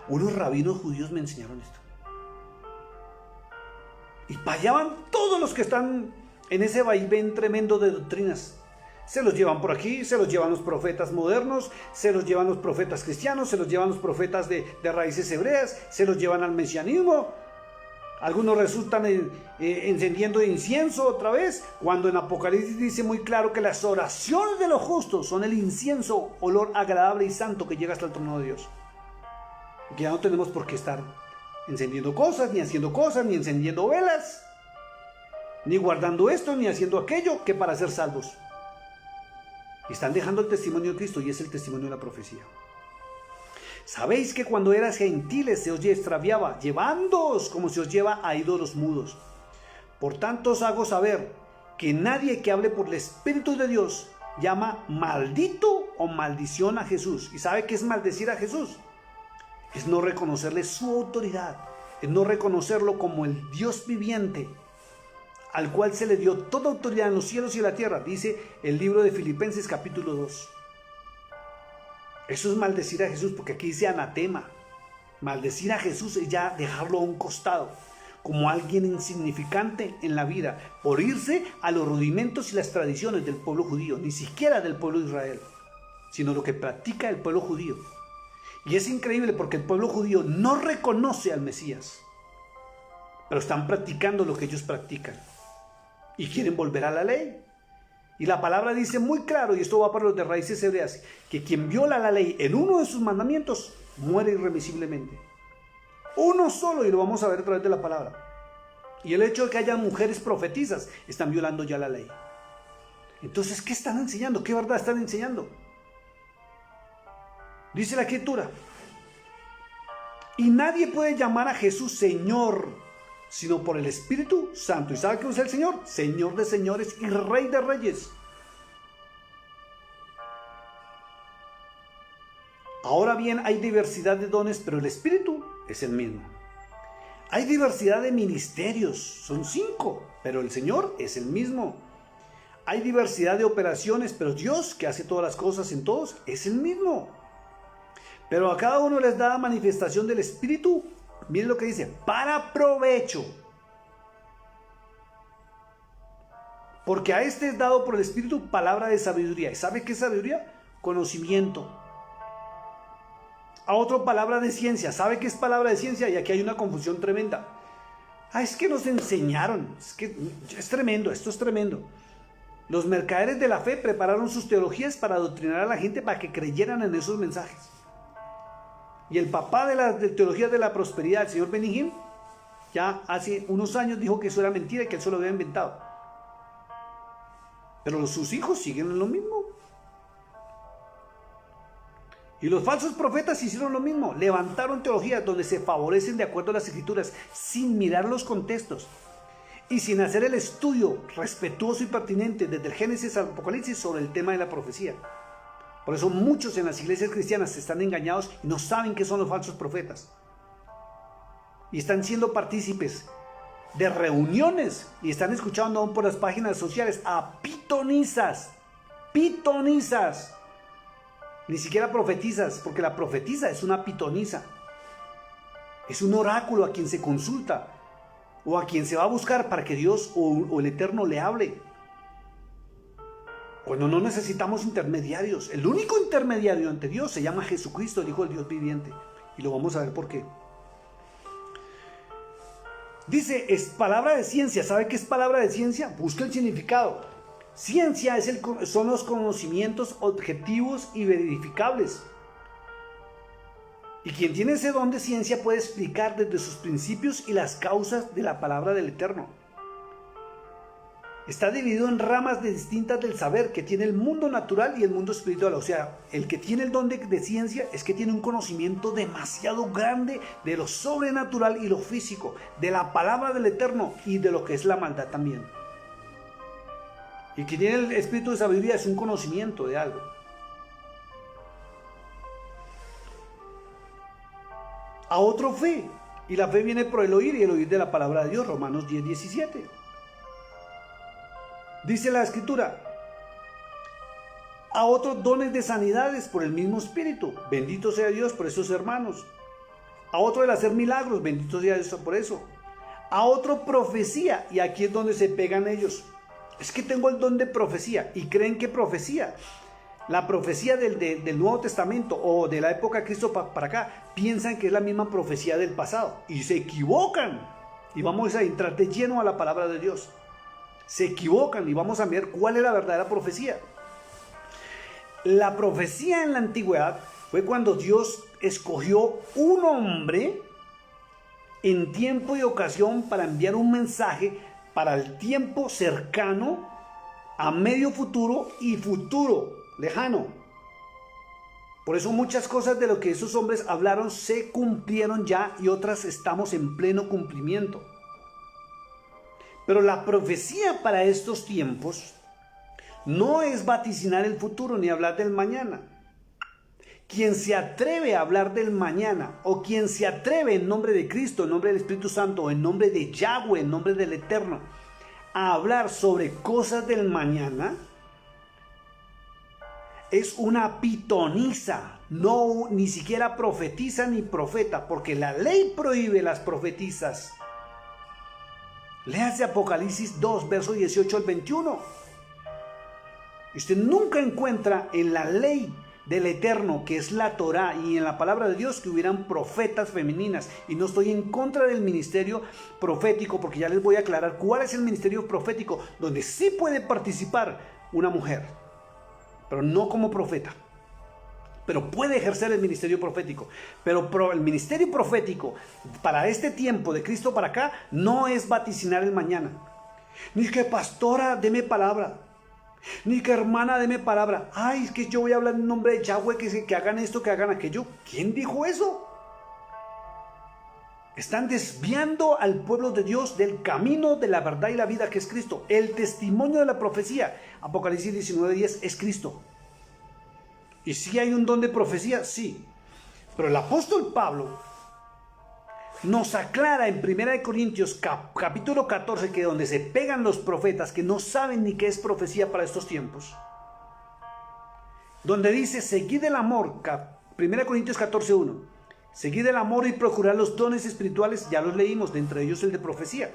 S1: Unos rabinos judíos me enseñaron esto. Y para allá van todos los que están en ese vaivén tremendo de doctrinas. Se los llevan por aquí, se los llevan los profetas modernos, se los llevan los profetas cristianos, se los llevan los profetas de raíces hebreas, se los llevan al mesianismo. Algunos resultan encendiendo incienso otra vez, cuando en Apocalipsis dice muy claro que las oraciones de los justos son el incienso, olor agradable y santo que llega hasta el trono de Dios. Y que ya no tenemos por qué estar encendiendo cosas, ni haciendo cosas, ni encendiendo velas, ni guardando esto, ni haciendo aquello, que para ser salvos. Y están dejando el testimonio de Cristo, y es el testimonio de la profecía. Sabéis que cuando eras gentiles se os extraviaba, llevándoos como se os lleva a ídolos mudos. Por tanto os hago saber que nadie que hable por el Espíritu de Dios llama maldito o maldición a Jesús. ¿Y sabe qué es maldecir a Jesús? Es no reconocerle su autoridad, es no reconocerlo como el Dios viviente, al cual se le dio toda autoridad en los cielos y en la tierra, dice el libro de Filipenses capítulo 2. Eso es maldecir a Jesús, porque aquí dice anatema. Maldecir a Jesús es ya dejarlo a un costado, como alguien insignificante en la vida, por irse a los rudimentos y las tradiciones del pueblo judío, ni siquiera del pueblo de Israel, sino lo que practica el pueblo judío. Y es increíble porque el pueblo judío no reconoce al Mesías, pero están practicando lo que ellos practican y quieren volver a la ley. Y la palabra dice muy claro, y esto va para los de raíces hebreas, que quien viola la ley en uno de sus mandamientos muere irremisiblemente. Uno solo, y lo vamos a ver a través de la palabra. Y el hecho de que haya mujeres profetizas, están violando ya la ley. Entonces, ¿qué están enseñando? ¿Qué verdad están enseñando? Dice la escritura: y nadie puede llamar a Jesús Señor, sino por el Espíritu Santo. ¿Y sabe qué es el Señor? Señor de señores y Rey de reyes. Ahora bien, hay diversidad de dones, pero el Espíritu es el mismo. Hay diversidad de ministerios, son 5, pero el Señor es el mismo. Hay diversidad de operaciones, pero Dios, que hace todas las cosas en todos, es el mismo. Pero a cada uno les da manifestación del Espíritu, miren lo que dice, para provecho. Porque a este es dado por el Espíritu palabra de sabiduría. ¿Y sabe qué es sabiduría? Conocimiento. A otro palabra de ciencia. ¿Sabe qué es palabra de ciencia? Y aquí hay una confusión tremenda. Es que nos enseñaron. Es tremendo, esto es tremendo. Los mercaderes de la fe prepararon sus teologías para adoctrinar a la gente para que creyeran en esos mensajes. Y el papá de las teologías de la prosperidad, el señor Benny Hinn, ya hace unos años dijo que eso era mentira y que él solo había inventado. Pero sus hijos siguen en lo mismo. Y los falsos profetas hicieron lo mismo. Levantaron teologías donde se favorecen de acuerdo a las escrituras, sin mirar los contextos y sin hacer el estudio respetuoso y pertinente desde el Génesis al Apocalipsis sobre el tema de la profecía. Por eso muchos en las iglesias cristianas están engañados y no saben qué son los falsos profetas. Y están siendo partícipes de reuniones y están escuchando aún por las páginas sociales a pitonizas. Ni siquiera profetizas, porque la profetiza es una pitoniza. Es un oráculo a quien se consulta o a quien se va a buscar para que Dios o el Eterno le hable. Cuando no necesitamos intermediarios. El único intermediario ante Dios se llama Jesucristo, el Hijo del Dios viviente. Y lo vamos a ver por qué. Dice, es palabra de ciencia. ¿Sabe qué es palabra de ciencia? Busca el significado. Ciencia son los conocimientos objetivos y verificables. Y quien tiene ese don de ciencia puede explicar desde sus principios y las causas de la palabra del Eterno. Está dividido en ramas distintas del saber que tiene el mundo natural y el mundo espiritual. O sea, el que tiene el don de ciencia es que tiene un conocimiento demasiado grande de lo sobrenatural y lo físico, de la palabra del Eterno y de lo que es la maldad también. Y quien tiene el espíritu de sabiduría es un conocimiento de algo. A otro fe, y la fe viene por el oír y el oír de la palabra de Dios, Romanos 10:17. Dice la Escritura, a otros dones de sanidades por el mismo Espíritu, bendito sea Dios por esos hermanos. A otro el hacer milagros, bendito sea Dios por eso. A otro profecía, y aquí es donde se pegan ellos. Es que tengo el don de profecía, y creen que profecía, la profecía del Nuevo Testamento o de la época de Cristo para acá, piensan que es la misma profecía del pasado, y se equivocan. Y vamos a entrar de lleno a la palabra de Dios. Se equivocan y vamos a ver cuál es la verdadera profecía. La profecía en la antigüedad fue cuando Dios escogió un hombre en tiempo y ocasión para enviar un mensaje para el tiempo cercano, a medio futuro y futuro lejano. Por eso muchas cosas de lo que esos hombres hablaron se cumplieron ya y otras estamos en pleno cumplimiento. Pero la profecía para estos tiempos no es vaticinar el futuro ni hablar del mañana. Quien se atreve a hablar del mañana o quien se atreve en nombre de Cristo, en nombre del Espíritu Santo, en nombre de Yahweh, en nombre del Eterno, a hablar sobre cosas del mañana, es una pitoniza, no, ni siquiera profetiza ni profeta, porque la ley prohíbe las profetizas. Léase Apocalipsis 2, verso 18 al 21. Y usted nunca encuentra en la ley del Eterno, que es la Torá, y en la palabra de Dios que hubieran profetas femeninas. Y no estoy en contra del ministerio profético, porque ya les voy a aclarar cuál es el ministerio profético, donde sí puede participar una mujer, pero no como profeta. Pero puede ejercer el ministerio profético. Pero el ministerio profético para este tiempo de Cristo para acá no es vaticinar el mañana. Ni que pastora, deme palabra. Ni que hermana, deme palabra. Ay, es que yo voy a hablar en nombre de Yahweh, que hagan esto, que hagan aquello. ¿Quién dijo eso? Están desviando al pueblo de Dios del camino de la verdad y la vida, que es Cristo. El testimonio de la profecía, Apocalipsis 19:10, es Cristo. ¿Y si hay un don de profecía? Sí. Pero el apóstol Pablo nos aclara en 1 Corintios capítulo 14 que donde se pegan los profetas que no saben ni qué es profecía para estos tiempos, donde dice: seguid el amor, 1 Corintios 14:1, seguid el amor y procurad los dones espirituales, ya los leímos, de entre ellos el de profecía,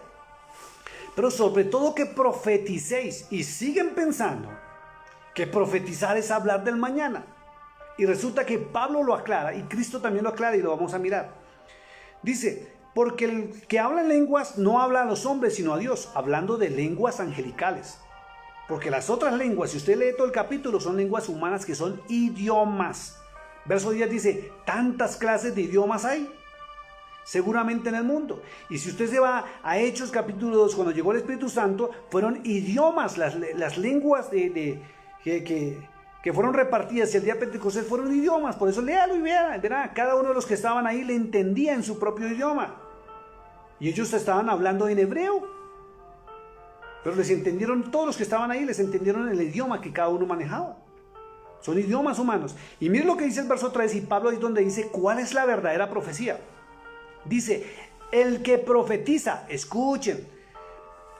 S1: pero sobre todo que profeticéis. Y siguen pensando que profetizar es hablar del mañana, y resulta que Pablo lo aclara y Cristo también lo aclara, y lo vamos a mirar. Dice: porque el que habla en lenguas no habla a los hombres sino a Dios, hablando de lenguas angelicales. Porque las otras lenguas, si usted lee todo el capítulo, son lenguas humanas, que son idiomas. Verso 10 dice: tantas clases de idiomas hay seguramente en el mundo. Y si usted se va a Hechos capítulo 2, cuando llegó el Espíritu Santo, fueron idiomas, las lenguas que fueron repartidas el día de Pentecostés fueron idiomas. Por eso léalo y verá, cada uno de los que estaban ahí le entendía en su propio idioma. Y ellos estaban hablando en hebreo, pero les entendieron, todos los que estaban ahí les entendieron el idioma que cada uno manejaba. Son idiomas humanos. Y miren lo que dice el verso 3, y Pablo es donde dice cuál es la verdadera profecía. Dice: el que profetiza, escuchen,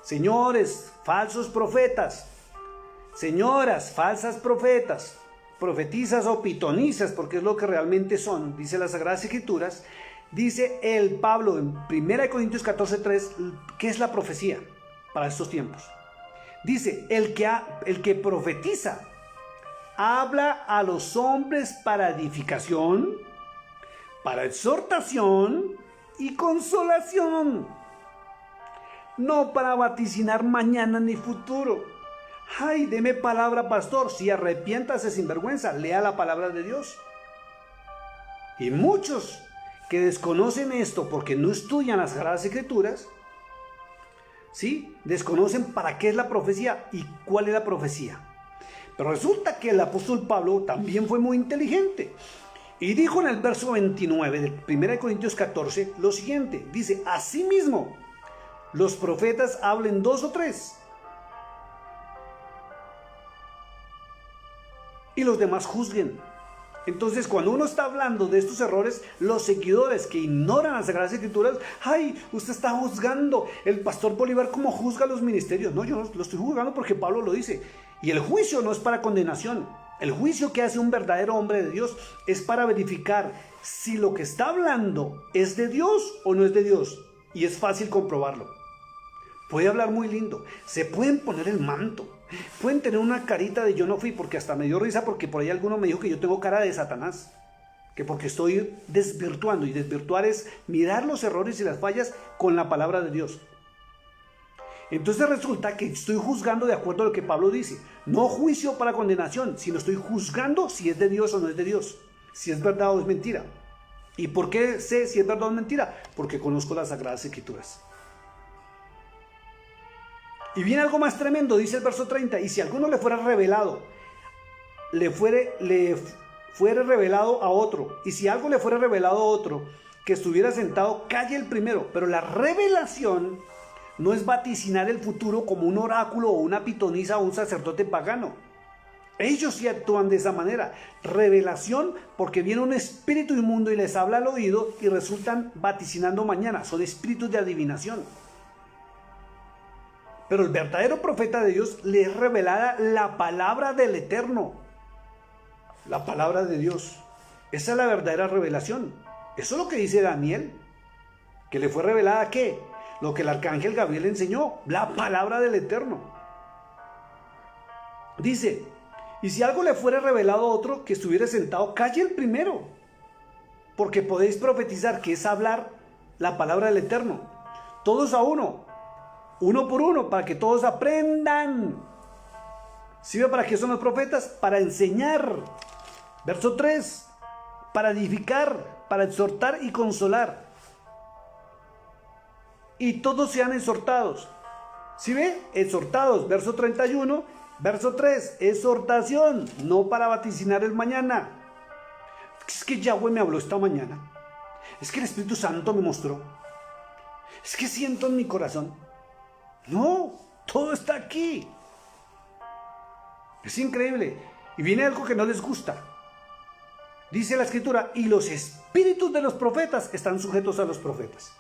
S1: señores, falsos profetas, señoras, falsas profetas, profetizas o pitonizas, porque es lo que realmente son, dice las Sagradas Escrituras. Dice el Pablo en 1 Corintios 14:3, ¿qué es la profecía para estos tiempos? Dice: el que profetiza habla a los hombres para edificación, para exhortación y consolación, no para vaticinar mañana ni futuro. Ay, deme palabra, pastor. Sí, arrepiéntase sin vergüenza, lea la palabra de Dios. Y muchos que desconocen esto porque no estudian las Sagradas Escrituras, ¿sí?, desconocen para qué es la profecía y cuál es la profecía. Pero resulta que el apóstol Pablo también fue muy inteligente y dijo en el verso 29 de 1 Corintios 14 lo siguiente. Dice: asimismo, los profetas hablen 2 o 3 y los demás juzguen. Entonces, cuando uno está hablando de estos errores, los seguidores que ignoran las Sagradas Escrituras: ay, usted está juzgando, el pastor Bolívar cómo juzga los ministerios. No, yo lo estoy juzgando porque Pablo lo dice. Y el juicio no es para condenación. El juicio que hace un verdadero hombre de Dios es para verificar si lo que está hablando es de Dios o no es de Dios. Y es fácil comprobarlo. Puede hablar muy lindo, se pueden poner el manto, pueden tener una carita de yo no fui, porque hasta me dio risa porque por ahí alguno me dijo que yo tengo cara de Satanás, que porque estoy desvirtuando, y desvirtuar es mirar los errores y las fallas con la palabra de Dios. Entonces resulta que estoy juzgando de acuerdo a lo que Pablo dice, no juicio para condenación, sino estoy juzgando si es de Dios o no es de Dios, si es verdad o es mentira. ¿Y por qué sé si es verdad o mentira? Porque conozco las Sagradas Escrituras. Y viene algo más tremendo, dice el verso 30, y si a alguno le fuera revelado, le fuera revelado a otro, y si algo le fuera revelado a otro, que estuviera sentado, calle el primero. Pero la revelación no es vaticinar el futuro como un oráculo o una pitonisa o un sacerdote pagano. Ellos sí actúan de esa manera. Revelación porque viene un espíritu inmundo y les habla al oído y resultan vaticinando mañana. Son espíritus de adivinación. Pero el verdadero profeta de Dios le es revelada la palabra del Eterno. La palabra de Dios. Esa es la verdadera revelación. Eso es lo que dice Daniel. Que le fue revelada ¿qué? Lo que el arcángel Gabriel enseñó. La palabra del Eterno. Dice: y si algo le fuera revelado a otro que estuviera sentado, calle el primero. Porque podéis profetizar, que es hablar la palabra del Eterno. Todos a uno. Uno por uno, para que todos aprendan. ¿Sirve para qué son los profetas? Para enseñar. Verso 3. Para edificar, para exhortar y consolar. Y todos sean exhortados. ¿Sí ve? Exhortados. Verso 31. Verso 3. Exhortación, no para vaticinar el mañana. Es que Yahweh me habló esta mañana. Es que el Espíritu Santo me mostró. Es que siento en mi corazón. No, todo está aquí. Es increíble. Y viene algo que no les gusta. Dice la escritura, y los espíritus de los profetas están sujetos a los profetas.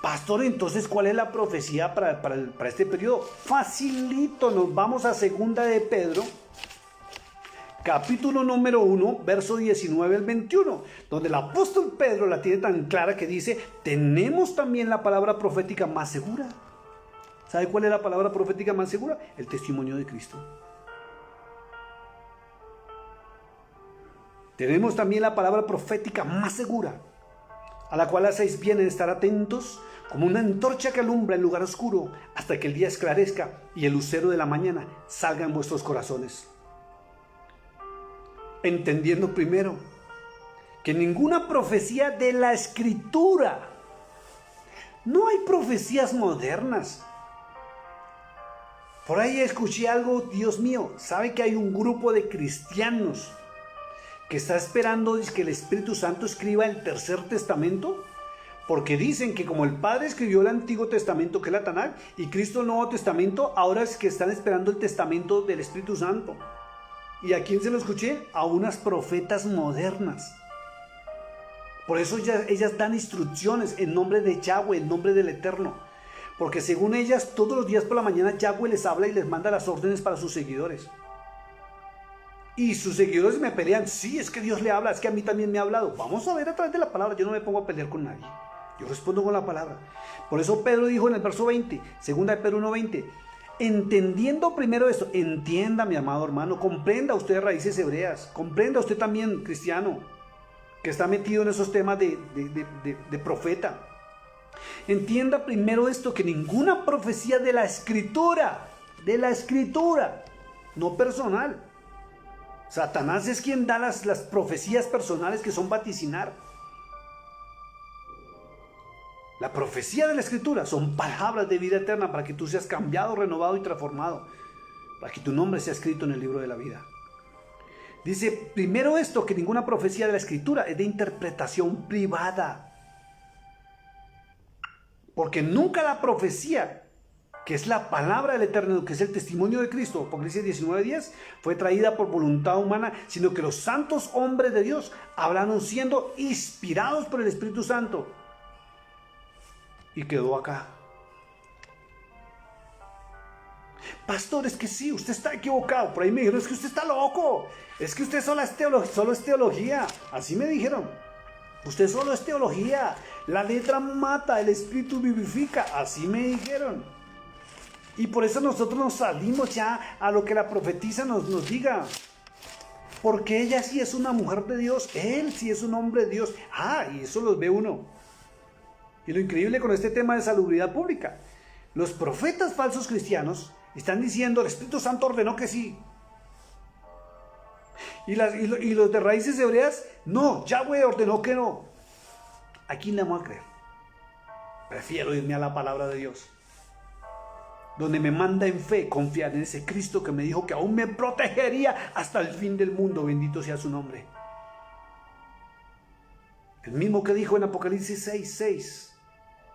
S1: Pastor, entonces, ¿cuál es la profecía para este periodo? Facilito, nos vamos a segunda de Pedro, capítulo número 1, verso 19 al 21, donde el apóstol Pedro la tiene tan clara que dice, tenemos también la palabra profética más segura. ¿Sabe cuál es la palabra profética más segura? El testimonio de Cristo. Tenemos también la palabra profética más segura, a la cual hacéis bien en estar atentos, como una antorcha que alumbra en lugar oscuro, hasta que el día esclarezca y el lucero de la mañana salga en vuestros corazones. Entendiendo primero que ninguna profecía de la Escritura, no hay profecías modernas. Por ahí escuché algo, Dios mío, ¿sabe que hay un grupo de cristianos que está esperando que el Espíritu Santo escriba el tercer testamento? Porque dicen que como el Padre escribió el Antiguo Testamento, que es la Tanaj, y Cristo el Nuevo Testamento, ahora es que están esperando el testamento del Espíritu Santo. ¿Y a quién se lo escuché? A unas profetas modernas. Por eso ellas dan instrucciones en nombre de Yahweh, en nombre del Eterno. Porque según ellas, todos los días por la mañana Yahweh les habla y les manda las órdenes para sus seguidores. Y sus seguidores me pelean, sí, es que Dios le habla, es que a mí también me ha hablado. Vamos a ver a través de la palabra, yo no me pongo a pelear con nadie. Yo respondo con la palabra. Por eso Pedro dijo en el verso 20, segunda de Pedro 1:20, entendiendo primero esto, entienda mi amado hermano, comprenda usted raíces hebreas, comprenda usted también cristiano, que está metido en esos temas de profeta. Entienda primero esto, que ninguna profecía de la escritura, no personal. Satanás es quien da las profecías personales que son vaticinar. La profecía de la escritura son palabras de vida eterna para que tú seas cambiado, renovado y transformado, para que tu nombre sea escrito en el libro de la vida. Dice primero esto, que ninguna profecía de la escritura es de interpretación privada, porque nunca la profecía, que es la palabra del Eterno, que es el testimonio de Cristo, Apocalipsis 19:10, fue traída por voluntad humana, sino que los santos hombres de Dios hablaron siendo inspirados por el Espíritu Santo. Y quedó acá. Pastor, es que sí, usted está equivocado. Por ahí me dijeron, es que usted está loco. Es que usted solo es teología. Así me dijeron. Usted solo es teología. La letra mata, el espíritu vivifica. Así me dijeron. Y por eso nosotros nos salimos ya a lo que la profetisa nos diga. Porque ella sí es una mujer de Dios. Él sí es un hombre de Dios. Y eso los ve uno. Y lo increíble con este tema de salubridad pública, los profetas falsos cristianos están diciendo, el Espíritu Santo ordenó que sí. Y los de raíces hebreas, no, Yahweh ordenó que no. ¿A quién le vamos a creer? Prefiero irme a la palabra de Dios, donde me manda en fe confiar en ese Cristo que me dijo que aún me protegería hasta el fin del mundo. Bendito sea su nombre. El mismo que dijo en Apocalipsis 6:6,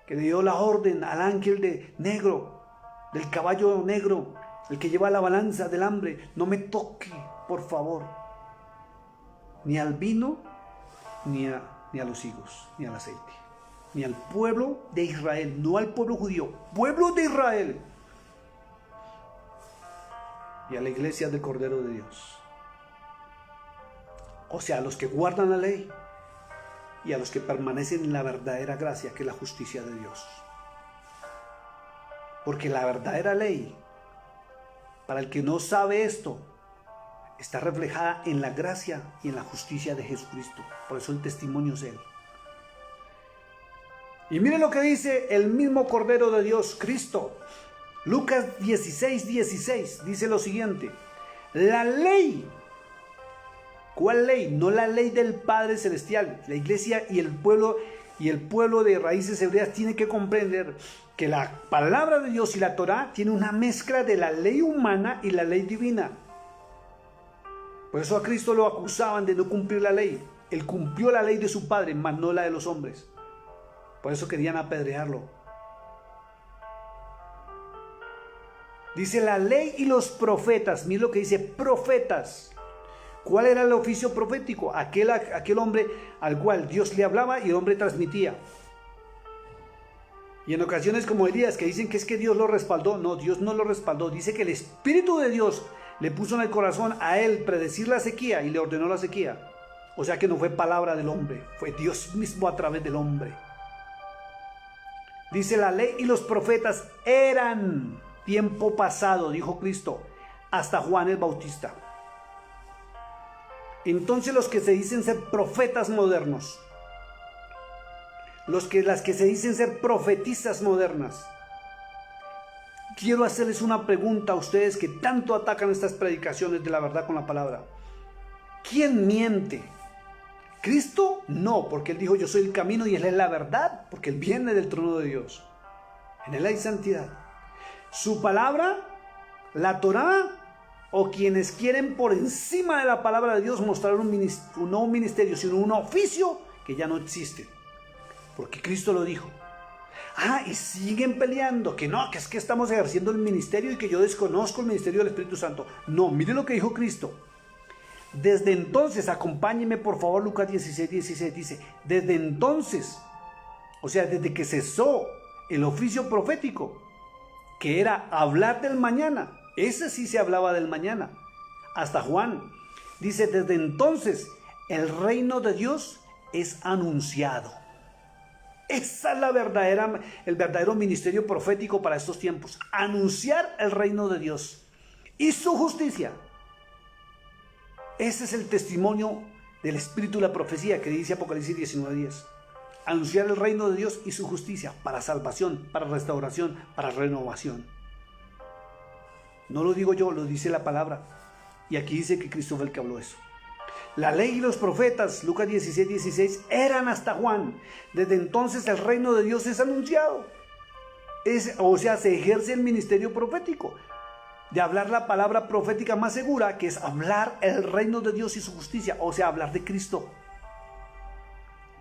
S1: que le dio la orden al ángel de negro, del caballo negro, el que lleva la balanza del hambre, no me toque, por favor, ni al vino, ni a los higos, ni al aceite, ni al pueblo de Israel, no al pueblo judío, pueblo de Israel, y a la iglesia del Cordero de Dios. O sea, a los que guardan la ley y a los que permanecen en la verdadera gracia, que es la justicia de Dios. Porque la verdadera ley, para el que no sabe esto, está reflejada en la gracia y en la justicia de Jesucristo. Por eso el testimonio es Él. Y mire lo que dice el mismo Cordero de Dios, Cristo. Lucas 16:16 dice lo siguiente: la ley. ¿Cuál ley? No la ley del Padre Celestial. La iglesia y el pueblo de raíces hebreas tiene que comprender que la palabra de Dios y la Torá tiene una mezcla de la ley humana y la ley divina. Por eso a Cristo lo acusaban de no cumplir la ley. Él cumplió la ley de su Padre, mas no la de los hombres. Por eso querían apedrearlo. Dice la ley y los profetas. Mira lo que dice: profetas ¿Cuál era el oficio profético? Aquel hombre al cual Dios le hablaba y el hombre transmitía. Y en ocasiones como Elías, que dicen que es que Dios lo respaldó. No, Dios no lo respaldó. Dice que el Espíritu de Dios le puso en el corazón a él predecir la sequía y le ordenó la sequía. O sea que no fue palabra del hombre, fue Dios mismo a través del hombre. Dice: la ley y los profetas eran tiempo pasado, dijo Cristo, hasta Juan el Bautista. Entonces los que se dicen ser profetas modernos, las que se dicen ser profetisas modernas, quiero hacerles una pregunta a ustedes que tanto atacan estas predicaciones de la verdad con la palabra. ¿Quién miente? ¿Cristo? No, porque Él dijo: yo soy el camino y Él es la verdad, porque Él viene del trono de Dios. En Él hay santidad. Su palabra, la Torá, o quienes quieren por encima de la palabra de Dios mostrar no un ministerio, sino un oficio que ya no existe. Porque Cristo lo dijo. Y siguen peleando, que no, que es que estamos ejerciendo el ministerio y que yo desconozco el ministerio del Espíritu Santo. No, mire lo que dijo Cristo. Desde entonces, acompáñenme por favor, Lucas 16:16 dice: desde entonces, o sea, desde que cesó el oficio profético, que era hablar del mañana, ese sí se hablaba del mañana, hasta Juan, dice: desde entonces el reino de Dios es anunciado. Esa es el verdadero ministerio profético para estos tiempos: anunciar el reino de Dios y su justicia. Ese es el testimonio del Espíritu de la profecía que dice Apocalipsis 19:10. Anunciar el reino de Dios y su justicia para salvación, para restauración, para renovación. No lo digo yo, lo dice la palabra. Y aquí dice que Cristo fue el que habló eso. La ley y los profetas, Lucas 16:16, eran hasta Juan. Desde entonces el reino de Dios es anunciado. O sea, se ejerce el ministerio profético, de hablar la palabra profética más segura, que es hablar el reino de Dios y su justicia, o sea, hablar de Cristo.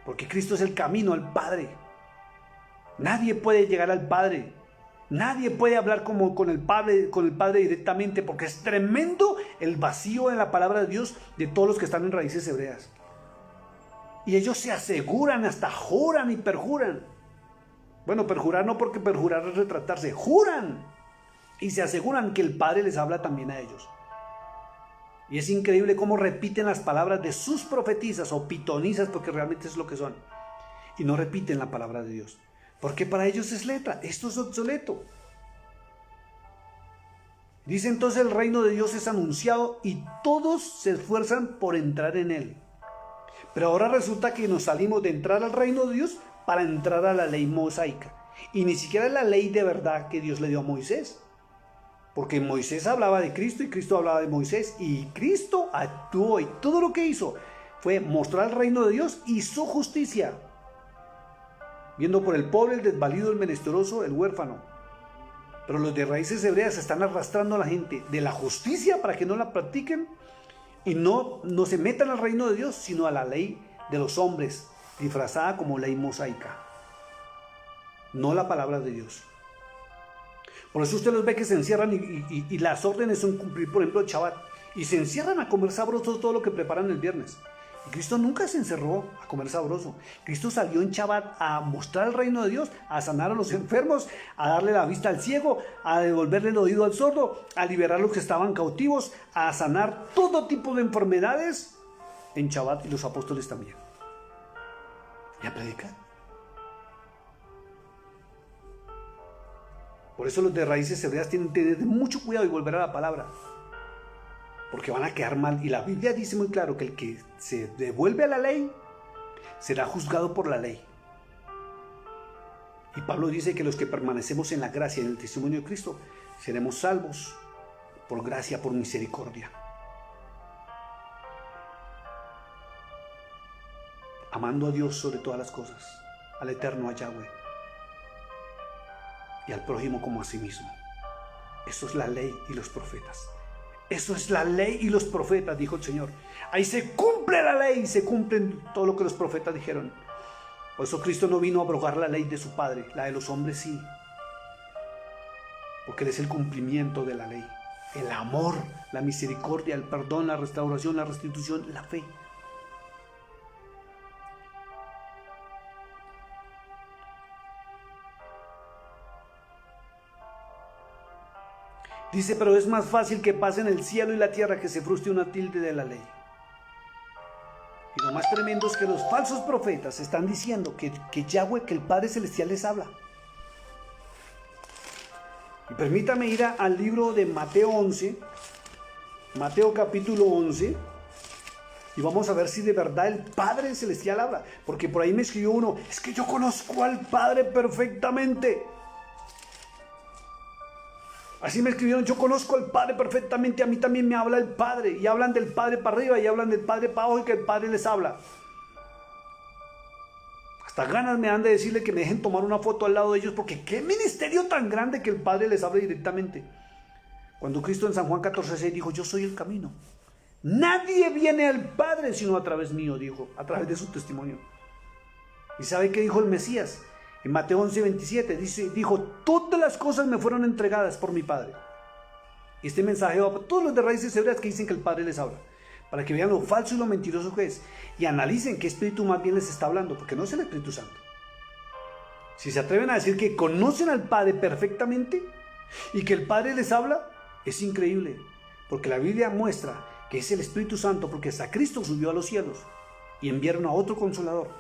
S1: Porque Cristo es el camino al Padre. Nadie puede llegar al Padre. Nadie puede hablar con el Padre directamente, porque es tremendo el vacío en la palabra de Dios de todos los que están en raíces hebreas. Y ellos se aseguran, hasta juran y perjuran. Bueno, perjurar no, porque perjurar es retratarse. Juran y se aseguran que el Padre les habla también a ellos. Y es increíble cómo repiten las palabras de sus profetisas o pitonisas, porque realmente es lo que son, y no repiten la palabra de Dios, porque para ellos es letra. Esto es obsoleto. Dice: entonces el reino de Dios es anunciado y todos se esfuerzan por entrar en él. Pero ahora resulta que nos salimos de entrar al reino de Dios para entrar a la ley mosaica, y ni siquiera la ley de verdad que Dios le dio a Moisés. Porque Moisés hablaba de Cristo y Cristo hablaba de Moisés, y Cristo actuó, y todo lo que hizo fue mostrar el reino de Dios y su justicia, viendo por el pobre, el desvalido, el menesteroso, el huérfano. Pero los de raíces hebreas están arrastrando a la gente de la justicia para que no la practiquen y no se metan al reino de Dios, sino a la ley de los hombres, disfrazada como ley mosaica, no la palabra de Dios. Por eso usted los ve que se encierran y las órdenes son cumplir, por ejemplo, el Shabbat, y se encierran a comer sabroso todo lo que preparan el viernes. Y Cristo nunca se encerró a comer sabroso. Cristo salió en Shabbat a mostrar el reino de Dios, a sanar a los enfermos, a darle la vista al ciego, a devolverle el oído al sordo, a liberar a los que estaban cautivos, a sanar todo tipo de enfermedades en Shabbat, y los apóstoles también. Y a predicar. Por eso los de raíces hebreas tienen que tener mucho cuidado y volver a la palabra, porque van a quedar mal. Y la Biblia dice muy claro que el que se devuelve a la ley será juzgado por la ley. Y Pablo dice que los que permanecemos en la gracia y en el testimonio de Cristo seremos salvos por gracia, por misericordia. Amando a Dios sobre todas las cosas, al Eterno, a Yahweh, y al prójimo como a sí mismo. Eso es la ley y los profetas. Eso es la ley y los profetas, dijo el Señor. Ahí se cumple la ley, se cumplen todo lo que los profetas dijeron. Por eso Cristo no vino a abrogar la ley de su Padre, la de los hombres sí, porque Él es el cumplimiento de la ley. el amor, la misericordia, el perdón, la restauración, la restitución, la fe. Dice, pero es más fácil que pasen el cielo y la tierra que se frustre una tilde de la ley. Y lo más tremendo es que los falsos profetas están diciendo que Yahweh, que el Padre Celestial les habla. Y permítame ir al libro de Mateo 11, Mateo capítulo 11, y vamos a ver si de verdad el Padre Celestial habla. Porque por ahí me escribió uno, es que yo conozco al Padre perfectamente. Así me escribieron, yo conozco al Padre perfectamente, a mí también me habla el Padre. Y hablan del Padre para arriba y hablan del Padre para abajo y que el Padre les habla. Hasta ganas me dan de decirle que me dejen tomar una foto al lado de ellos, porque qué ministerio tan grande que el Padre les hable directamente. Cuando Cristo en San Juan 14:6 dijo, yo soy el camino. Nadie viene al Padre sino a través mío, dijo, a través de su testimonio. ¿Y sabe qué dijo el Mesías? En Mateo 11:27 dijo, todas las cosas me fueron entregadas por mi Padre. Y este mensaje va para todos los de raíces hebreas que dicen que el Padre les habla, para que vean lo falso y lo mentiroso que es, y analicen qué espíritu más bien les está hablando, porque no es el Espíritu Santo. Si se atreven a decir que conocen al Padre perfectamente y que el Padre les habla, es increíble, porque la Biblia muestra que es el Espíritu Santo, porque hasta Cristo subió a los cielos y enviaron a otro Consolador.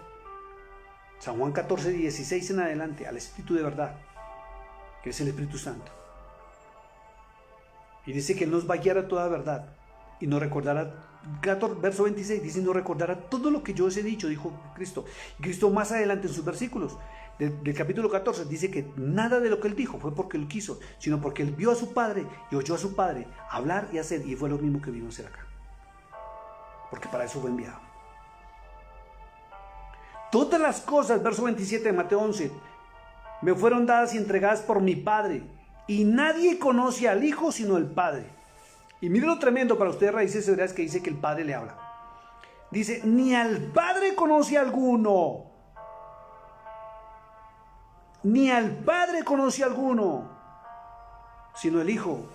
S1: San Juan 14:16 en adelante, al Espíritu de verdad, que es el Espíritu Santo. Y dice que Él nos va a guiar a toda verdad y nos recordará, verso 26, dice, nos recordará todo lo que yo os he dicho, dijo Cristo. Y Cristo más adelante en sus versículos del capítulo 14 dice que nada de lo que Él dijo fue porque Él quiso, sino porque Él vio a su Padre y oyó a su Padre hablar y hacer, y fue lo mismo que vino a hacer acá. Porque para eso fue enviado. Todas las cosas, verso 27 de Mateo 11, me fueron dadas y entregadas por mi Padre, y nadie conoce al Hijo sino el Padre. Y mire lo tremendo para ustedes, raíces hebreas, que dice que el Padre le habla. Dice, ni al Padre conoce alguno. Ni al Padre conoce alguno, sino el Hijo.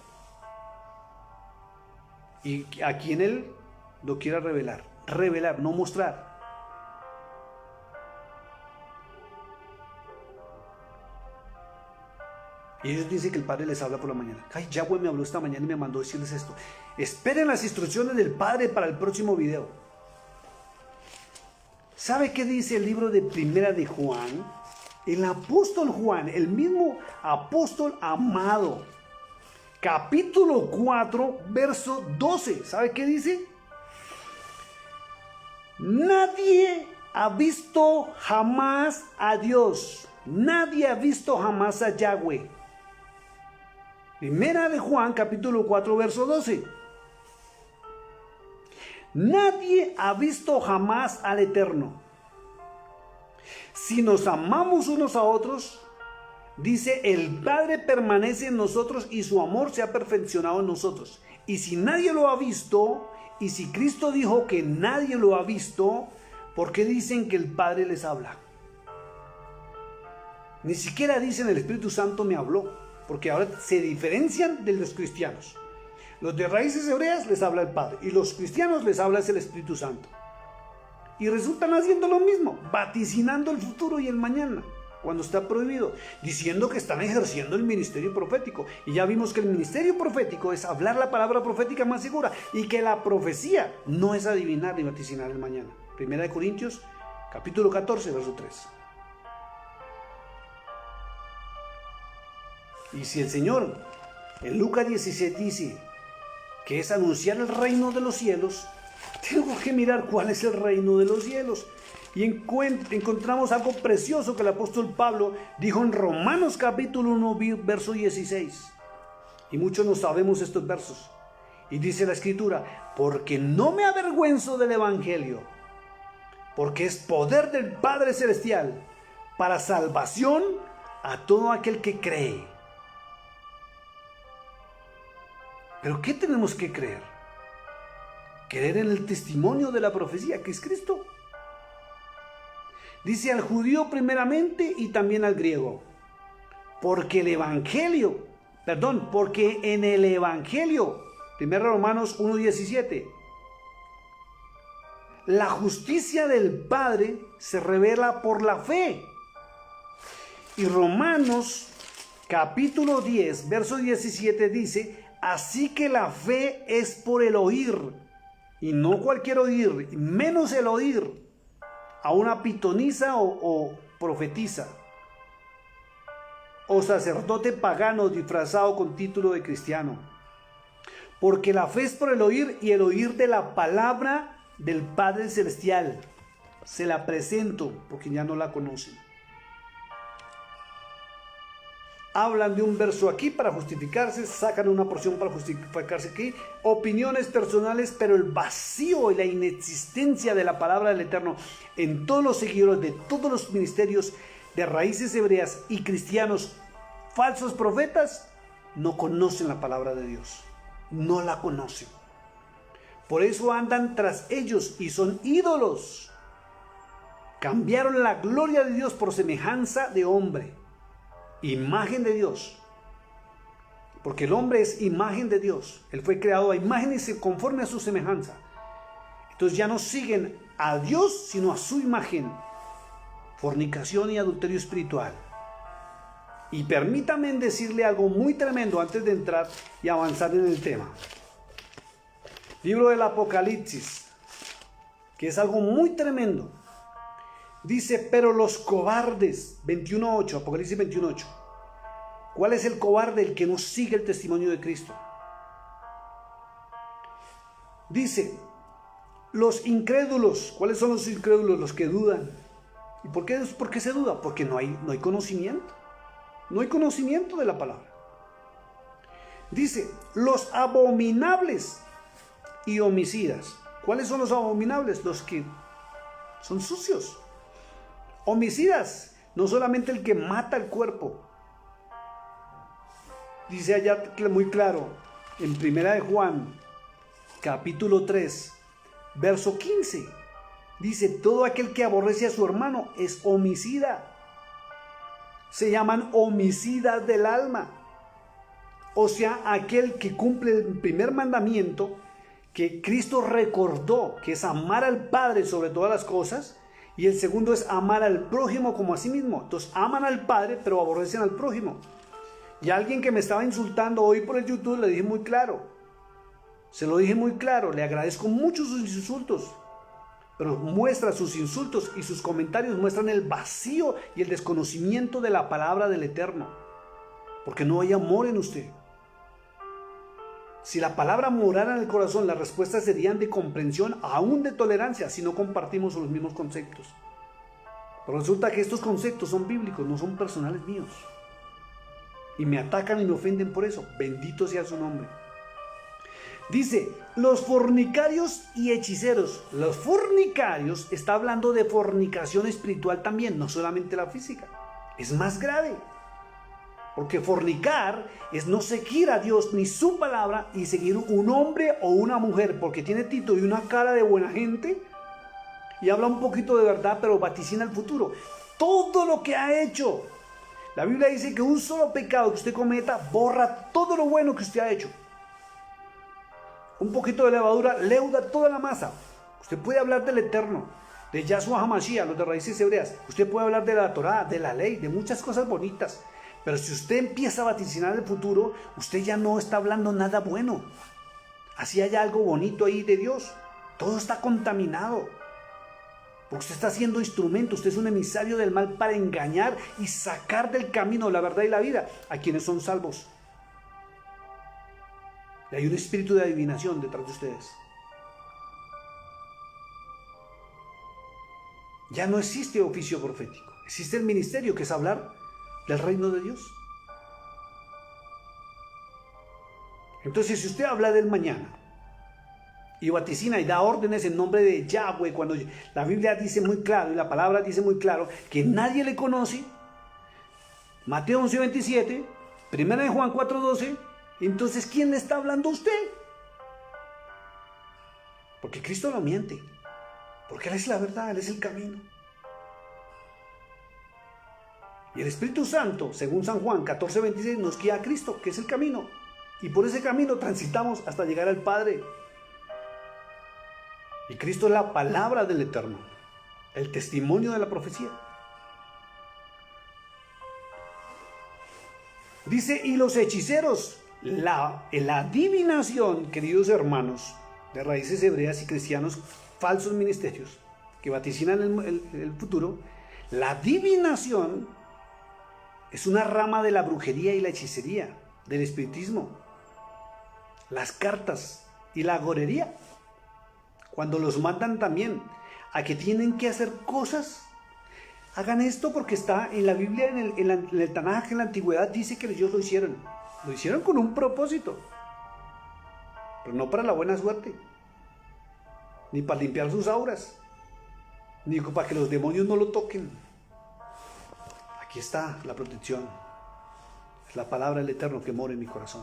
S1: Y a quien Él lo quiera revelar. Revelar, no mostrar. Y ellos dicen que el Padre les habla por la mañana. Ay, Yahweh me habló esta mañana y me mandó decirles esto. Esperen las instrucciones del Padre para el próximo video. ¿Sabe qué dice el libro de Primera de Juan? El apóstol Juan, el mismo apóstol amado. Capítulo 4, verso 12. ¿Sabe qué dice? Nadie ha visto jamás a Dios. Nadie ha visto jamás a Yahweh. Primera de Juan, capítulo 4, verso 12. Nadie ha visto jamás al Eterno. Si nos amamos unos a otros, dice, el Padre permanece en nosotros y su amor se ha perfeccionado en nosotros. Y si nadie lo ha visto, y si Cristo dijo que nadie lo ha visto, ¿por qué dicen que el Padre les habla? Ni siquiera dicen el Espíritu Santo me habló. Porque ahora se diferencian de los cristianos. Los de raíces hebreas les habla el Padre, y los cristianos les habla el Espíritu Santo. Y resultan haciendo lo mismo, vaticinando el futuro y el mañana, cuando está prohibido, diciendo que están ejerciendo el ministerio profético. Y ya vimos que el ministerio profético es hablar la palabra profética más segura, y que la profecía no es adivinar ni vaticinar el mañana. Primera de Corintios, capítulo 14, verso 3. Y si el Señor en Lucas 17 dice que es anunciar el reino de los cielos, tengo que mirar cuál es el reino de los cielos. Y encontramos algo precioso que el apóstol Pablo dijo en Romanos capítulo 1, verso 16. Y muchos no sabemos estos versos. Y dice la Escritura, porque no me avergüenzo del Evangelio, porque es poder del Padre Celestial para salvación a todo aquel que cree. ¿Pero qué tenemos que creer? Creer en el testimonio de la profecía, que es Cristo. Dice al judío primeramente y también al griego. Porque el Evangelio Perdón, porque en el Evangelio, 1 Romanos 1:17, la justicia del Padre se revela por la fe. Y Romanos capítulo 10, verso 17 dice, así que la fe es por el oír, y no cualquier oír, menos el oír a una pitonisa o profetisa, o sacerdote pagano disfrazado con título de cristiano. Porque la fe es por el oír, y el oír de la palabra del Padre Celestial. Se la presento porque ya no la conocen. Hablan de un verso aquí para justificarse, sacan una porción para justificarse aquí, opiniones personales, pero el vacío y la inexistencia de la palabra del Eterno en todos los seguidores de todos los ministerios de raíces hebreas y cristianos falsos profetas no conocen la palabra de Dios, no la conocen. Por eso andan tras ellos y son ídolos. Cambiaron la gloria de Dios por semejanza de hombre, imagen de Dios, porque el hombre es imagen de Dios. Él fue creado a imagen y conforme a su semejanza. Entonces ya no siguen a Dios sino a su imagen. Fornicación y adulterio espiritual. Y permítame decirle algo muy tremendo antes de entrar y avanzar en el tema. Libro del Apocalipsis, que es algo muy tremendo. Dice, pero los cobardes, 21:8, Apocalipsis 21:8. ¿Cuál es el cobarde? El que no sigue el testimonio de Cristo. Dice, los incrédulos. ¿Cuáles son los incrédulos? Los que dudan. ¿Y por qué se duda? Porque no hay conocimiento. No hay conocimiento de la palabra. Dice, los abominables y homicidas. ¿Cuáles son los abominables? Los que son sucios. Homicidas, no solamente el que mata el cuerpo. Dice allá muy claro, en 1 de Juan, capítulo 3, verso 15. Dice, todo aquel que aborrece a su hermano es homicida. Se llaman homicidas del alma. O sea, aquel que cumple el primer mandamiento que Cristo recordó, que es amar al Padre sobre todas las cosas, y el segundo es amar al prójimo como a sí mismo. Entonces aman al Padre pero aborrecen al prójimo. Y a alguien que me estaba insultando hoy por el YouTube le dije muy claro, se lo dije muy claro, le agradezco mucho sus insultos, pero muestra sus insultos y sus comentarios muestran el vacío y el desconocimiento de la palabra del Eterno, porque no hay amor en usted. Si la palabra morara en el corazón, las respuestas serían de comprensión, aún de tolerancia, si no compartimos los mismos conceptos. Pero resulta que estos conceptos son bíblicos, no son personales míos. Y me atacan y me ofenden por eso. Bendito sea su nombre. Dice, los fornicarios y hechiceros. Los fornicarios está hablando de fornicación espiritual también, no solamente la física. Es más grave. Porque fornicar es no seguir a Dios ni su palabra y seguir un hombre o una mujer porque tiene título y una cara de buena gente y habla un poquito de verdad pero vaticina el futuro. Todo lo que ha hecho. La Biblia dice que un solo pecado que usted cometa borra todo lo bueno que usted ha hecho. Un poquito de levadura leuda toda la masa. Usted puede hablar del Eterno, de Yahshua HaMashiach, los de raíces hebreas. Usted puede hablar de la Torá, de la ley, de muchas cosas bonitas. Pero si usted empieza a vaticinar el futuro, usted ya no está hablando nada bueno. Así haya algo bonito ahí de Dios. Todo está contaminado. Porque usted está siendo instrumento, usted es un emisario del mal para engañar y sacar del camino la verdad y la vida a quienes son salvos. Y hay un espíritu de adivinación detrás de ustedes. Ya no existe oficio profético. Existe el ministerio, que es hablar del reino de Dios. Entonces, si usted habla del mañana y vaticina y da órdenes en nombre de Yahweh, cuando la Biblia dice muy claro y la palabra dice muy claro que nadie le conoce, Mateo 11:27, 1 de Juan 4:12, entonces ¿quién le está hablando a usted? Porque Cristo no miente, porque Él es la verdad, Él es el camino. Y el Espíritu Santo, según San Juan 14:26, nos guía a Cristo, que es el camino. Y por ese camino transitamos hasta llegar al Padre. Y Cristo es la palabra del Eterno, el testimonio de la profecía. Dice, y los hechiceros, la adivinación, queridos hermanos, de raíces hebreas y cristianos, falsos ministerios, que vaticinan el futuro, la adivinación es una rama de la brujería y la hechicería, del espiritismo, las cartas y la agorería. Cuando los mandan también a que tienen que hacer cosas, hagan esto porque está en la Biblia, en el Tanaj, en la antigüedad, dice que ellos lo hicieron. Lo hicieron con un propósito, pero no para la buena suerte, ni para limpiar sus auras, ni para que los demonios no lo toquen. Aquí está la protección. Es la palabra del Eterno que mora en mi corazón.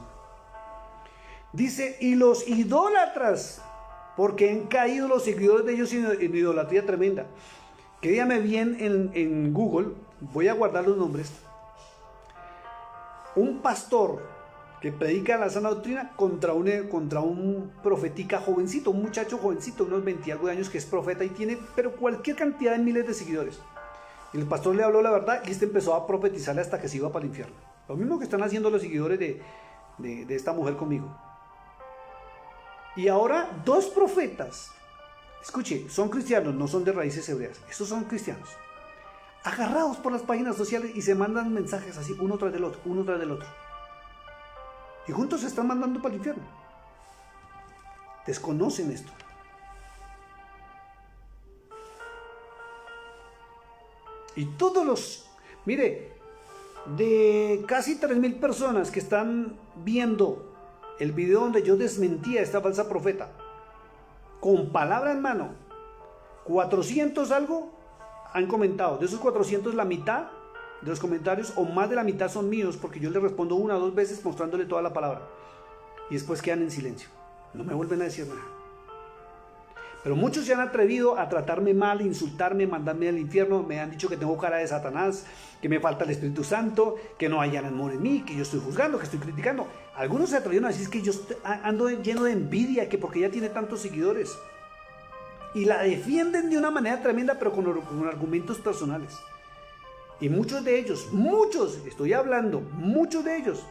S1: Dice, y los idólatras, porque han caído los seguidores de ellos en idolatría tremenda. Créame bien en Google, voy a guardar los nombres. Un pastor que predica la sana doctrina contra un profetica jovencito, un muchacho jovencito, unos 20 y algo de años, que es profeta y tiene pero cualquier cantidad de miles de seguidores. Y el pastor le habló la verdad y este empezó a profetizarle hasta que se iba para el infierno. Lo mismo que están haciendo los seguidores de esta mujer conmigo. Y ahora 2 profetas, escuche, son cristianos, no son de raíces hebreas, estos son cristianos, agarrados por las páginas sociales y se mandan mensajes así, uno tras del otro, uno tras del otro. Y juntos se están mandando para el infierno. Desconocen esto. Y todos los, mire, de casi 3,000 personas que están viendo el video donde yo desmentía a esta falsa profeta, con palabra en mano, 400 algo han comentado. De esos 400, la mitad de los comentarios o más de la mitad son míos, porque yo les respondo 1 o 2 veces mostrándole toda la palabra y después quedan en silencio, no me vuelven a decir nada. Pero muchos se han atrevido a tratarme mal, insultarme, mandarme al infierno. Me han dicho que tengo cara de Satanás, que me falta el Espíritu Santo, que no hay amor en mí, que yo estoy juzgando, que estoy criticando. Algunos se atrevieron a decir que yo ando lleno de envidia, que porque ella tiene tantos seguidores. Y la defienden de una manera tremenda, pero con argumentos personales. Y muchos de ellos, muchos de ellos,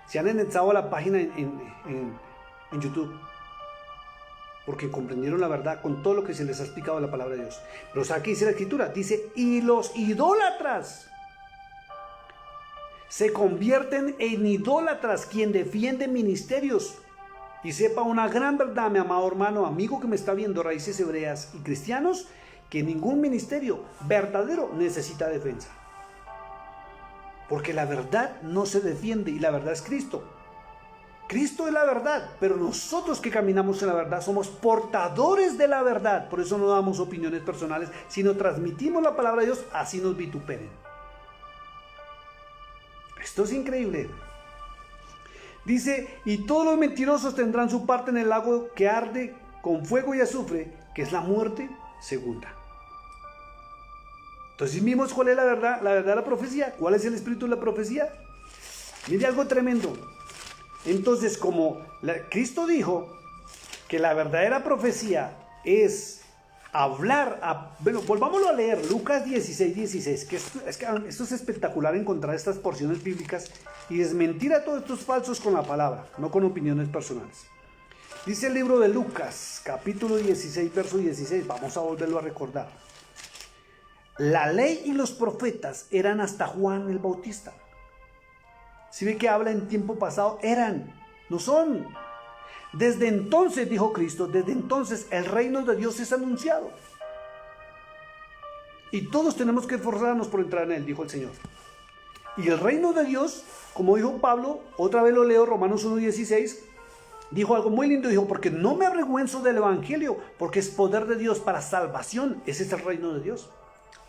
S1: se han anexado a la página en YouTube. Porque comprendieron la verdad con todo lo que se les ha explicado la palabra de Dios. Pero ¿sabe qué dice la Escritura? Dice, y los idólatras se convierten en idólatras, quien defiende ministerios. Y sepa una gran verdad, mi amado hermano, amigo que me está viendo, raíces hebreas y cristianos, que ningún ministerio verdadero necesita defensa. Porque la verdad no se defiende y la verdad es Cristo. Cristo es la verdad, pero nosotros que caminamos en la verdad somos portadores de la verdad. Por eso no damos opiniones personales, sino transmitimos la palabra de Dios, así nos vituperen. Esto es increíble. Dice, y todos los mentirosos tendrán su parte en el lago que arde con fuego y azufre, que es la muerte segunda. Entonces vimos cuál es la verdad de la profecía. ¿Cuál es el espíritu de la profecía? Mire algo tremendo. Entonces, como Cristo dijo que la verdadera profecía es hablar, bueno, volvámoslo a leer, Lucas 16:16, que esto es espectacular, encontrar estas porciones bíblicas y desmentir a todos estos falsos con la palabra, no con opiniones personales. Dice el libro de Lucas, capítulo 16, verso 16, vamos a volverlo a recordar. La ley y los profetas eran hasta Juan el Bautista. Si ve que habla en tiempo pasado, eran, no son. Desde entonces, dijo Cristo, desde entonces el reino de Dios es anunciado. Y todos tenemos que esforzarnos por entrar en él, dijo el Señor. Y el reino de Dios, como dijo Pablo, otra vez lo leo, Romanos 1:16, dijo algo muy lindo, dijo, porque no me avergüenzo del evangelio, porque es poder de Dios para salvación. Ese es el reino de Dios,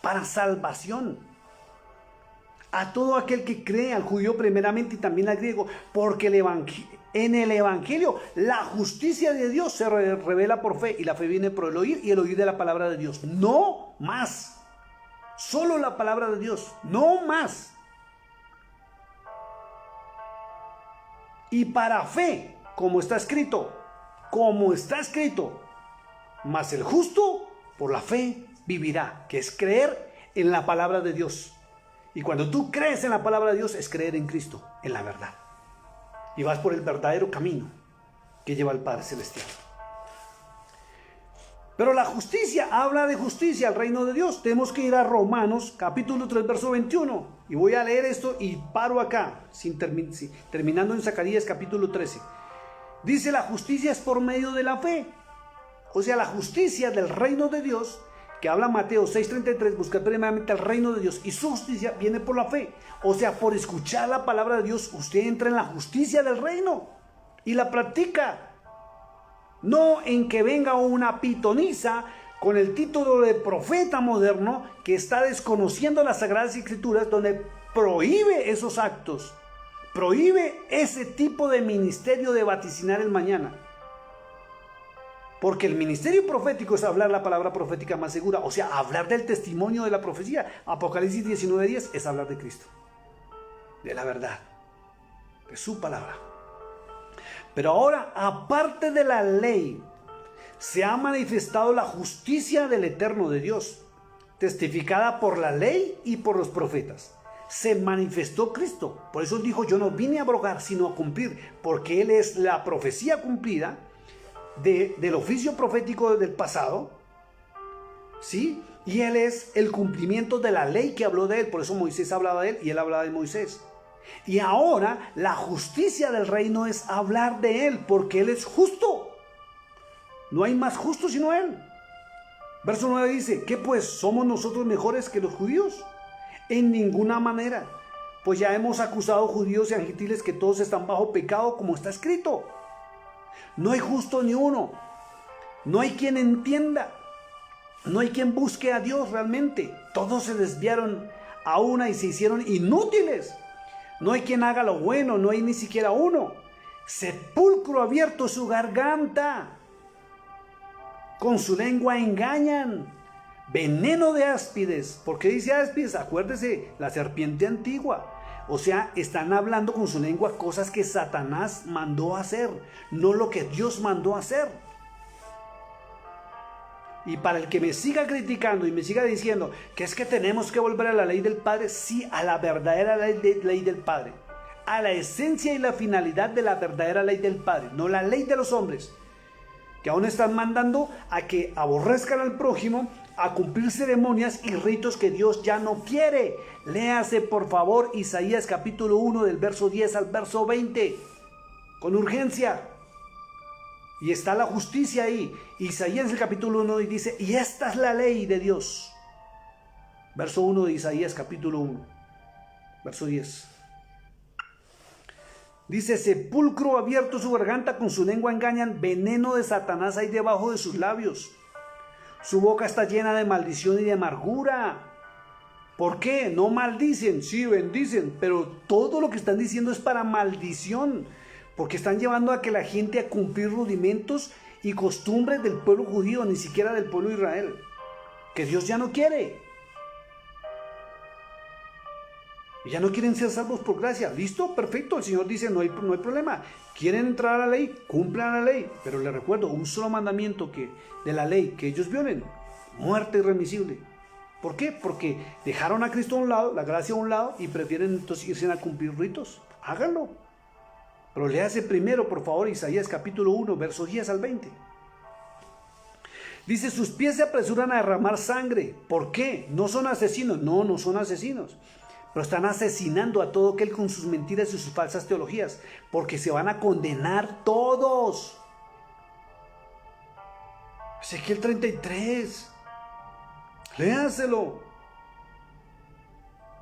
S1: para salvación. A todo aquel que cree, al judío primeramente y también al griego, porque en el evangelio la justicia de Dios se revela por fe, y la fe viene por el oír, y el oír de la palabra de Dios. No más. Solo la palabra de Dios, no más. Y para fe, como está escrito, mas el justo por la fe vivirá, que es creer en la palabra de Dios. Y cuando tú crees en la palabra de Dios, es creer en Cristo, en la verdad. Y vas por el verdadero camino que lleva al Padre Celestial. Pero la justicia, habla de justicia, el reino de Dios. Tenemos que ir a Romanos, capítulo 3, verso 21. Y voy a leer esto y paro acá, terminando en Zacarías, capítulo 13. Dice, la justicia es por medio de la fe. O sea, la justicia del reino de Dios, que habla Mateo 6:33, buscar primeramente el reino de Dios, y su justicia viene por la fe. O sea, por escuchar la palabra de Dios, usted entra en la justicia del reino y la practica. No en que venga una pitonisa con el título de profeta moderno que está desconociendo las Sagradas Escrituras, donde prohíbe esos actos, prohíbe ese tipo de ministerio de vaticinar el mañana. Porque el ministerio profético es hablar la palabra profética más segura, o sea, hablar del testimonio de la profecía. Apocalipsis 19:10 es hablar de Cristo, de la verdad, de su palabra. Pero ahora, aparte de la ley, se ha manifestado la justicia del eterno de Dios, testificada por la ley y por los profetas. Se manifestó Cristo. Por eso dijo, yo no vine a abrogar, sino a cumplir, porque Él es la profecía cumplida del oficio profético del pasado, ¿sí? Y Él es el cumplimiento de la ley que habló de Él. Por eso Moisés hablaba de Él y Él hablaba de Moisés. Y ahora la justicia del reino es hablar de Él, porque Él es justo. No hay más justo sino Él. Verso 9 dice, ¿qué pues? ¿Somos nosotros mejores que los judíos? En ninguna manera, pues ya hemos acusado judíos y gentiles que todos están bajo pecado, como está escrito. No hay justo ni uno, no hay quien entienda, no hay quien busque a Dios realmente. Todos se desviaron a una y se hicieron inútiles. No hay quien haga lo bueno, no hay ni siquiera uno. Sepulcro abierto su garganta. Con su lengua engañan. Veneno de áspides. ¿Por qué dice áspides? Acuérdese, la serpiente antigua. O sea, están hablando con su lengua cosas que Satanás mandó a hacer, no lo que Dios mandó a hacer. Y para el que me siga criticando y me siga diciendo que es que tenemos que volver a la ley del Padre, sí, a la verdadera ley del Padre, a la esencia y la finalidad de la verdadera ley del Padre, no la ley de los hombres, que aún están mandando a que aborrezcan al prójimo, a cumplir ceremonias y ritos que Dios ya no quiere. Léase por favor Isaías capítulo 1 del verso 10 al verso 20, con urgencia. Y está la justicia ahí. Isaías el capítulo 1 y dice, y esta es la ley de Dios. Verso 1 de Isaías capítulo 1, verso 10. Dice, sepulcro abierto su garganta, con su lengua engañan, veneno de Satanás hay debajo de sus labios. Su boca está llena de maldición y de amargura. ¿Por qué? No maldicen, sí bendicen, pero todo lo que están diciendo es para maldición, porque están llevando a que la gente a cumplir rudimentos y costumbres del pueblo judío, ni siquiera del pueblo de Israel, que Dios ya no quiere. Y ya no quieren ser salvos por gracia. ¿Listo? Perfecto. El Señor dice, no hay problema. ¿Quieren entrar a la ley? Cumplan la ley. Pero les recuerdo, un solo mandamiento de la ley que ellos violen: muerte irremisible. ¿Por qué? Porque dejaron a Cristo a un lado, la gracia a un lado, y prefieren entonces irse a cumplir ritos. Háganlo. Pero léase primero, por favor, Isaías capítulo 1, versos 10 al 20. Dice, sus pies se apresuran a derramar sangre. ¿Por qué? ¿No son asesinos? No, no son asesinos. Pero están asesinando a todo aquel con sus mentiras y sus falsas teologías, porque se van a condenar todos. Ezequiel 33. Léanselo.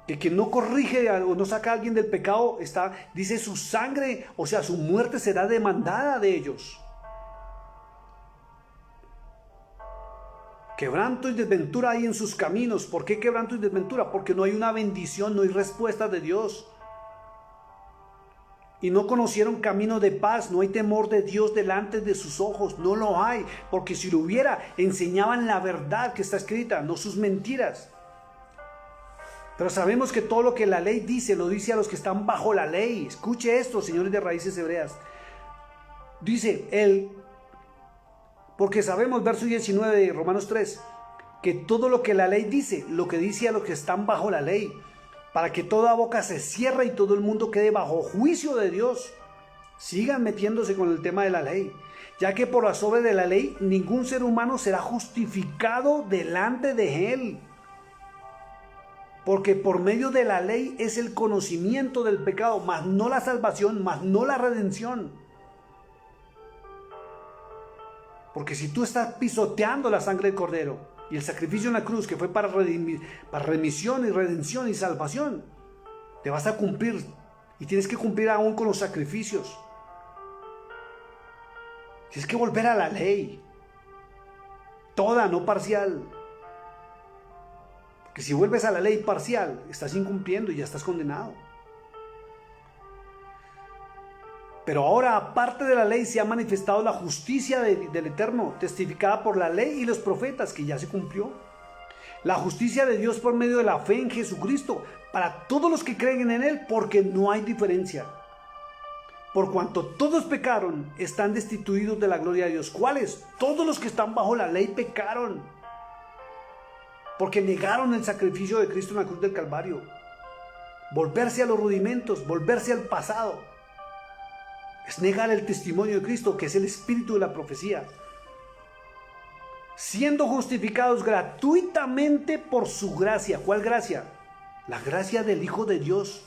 S1: Que quien no corrige o no saca a alguien del pecado, dice su sangre, o sea, su muerte será demandada de ellos. Quebranto y desventura hay en sus caminos. ¿Por qué quebranto y desventura? Porque no hay una bendición, no hay respuesta de Dios. Y no conocieron camino de paz, no hay temor de Dios delante de sus ojos, no lo hay. Porque si lo hubiera, enseñaban la verdad que está escrita, no sus mentiras. Pero sabemos que todo lo que la ley dice, lo dice a los que están bajo la ley. Escuche esto, señores de raíces hebreas. Dice él, porque sabemos, verso 19 de Romanos 3, que todo lo que la ley dice, lo que dice a los que están bajo la ley, para que toda boca se cierre y todo el mundo quede bajo juicio de Dios. Sigan metiéndose con el tema de la ley, ya que por las obras de la ley ningún ser humano será justificado delante de él. Porque por medio de la ley es el conocimiento del pecado, mas no la salvación, mas no la redención. Porque si tú estás pisoteando la sangre del Cordero y el sacrificio en la cruz que fue para remisión y redención y salvación, te vas a cumplir y tienes que cumplir aún con los sacrificios. Tienes que volver a la ley, toda, no parcial. Porque si vuelves a la ley parcial, estás incumpliendo y ya estás condenado. Pero ahora, aparte de la ley, se ha manifestado la justicia del Eterno, testificada por la ley y los profetas, que ya se cumplió. La justicia de Dios por medio de la fe en Jesucristo, para todos los que creen en Él, porque no hay diferencia. Por cuanto todos pecaron, están destituidos de la gloria de Dios. ¿Cuáles? Todos los que están bajo la ley pecaron, porque negaron el sacrificio de Cristo en la cruz del Calvario. Volverse a los rudimentos, volverse al pasado, es negar el testimonio de Cristo, que es el espíritu de la profecía. Siendo justificados gratuitamente por su gracia. ¿Cuál gracia? La gracia del Hijo de Dios,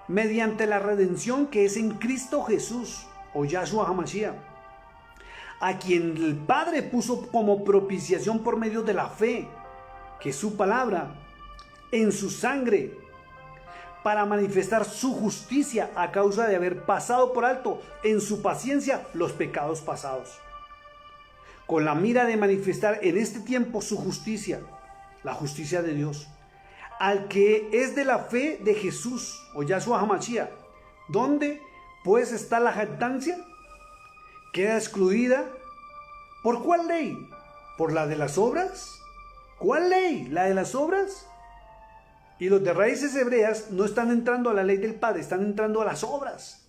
S1: mediante la redención que es en Cristo Jesús, o Yahshua HaMashiach, a quien el Padre puso como propiciación por medio de la fe, que es su palabra, en su sangre, para manifestar su justicia a causa de haber pasado por alto en su paciencia los pecados pasados, con la mira de manifestar en este tiempo su justicia, la justicia de Dios, al que es de la fe de Jesús, o Yahshua HaMashiach. ¿Dónde pues está la jactancia? Queda excluida. ¿Por cuál ley? ¿Por la de las obras? ¿Cuál ley? ¿La de las obras? Y los de raíces hebreas no están entrando a la ley del Padre, están entrando a las obras,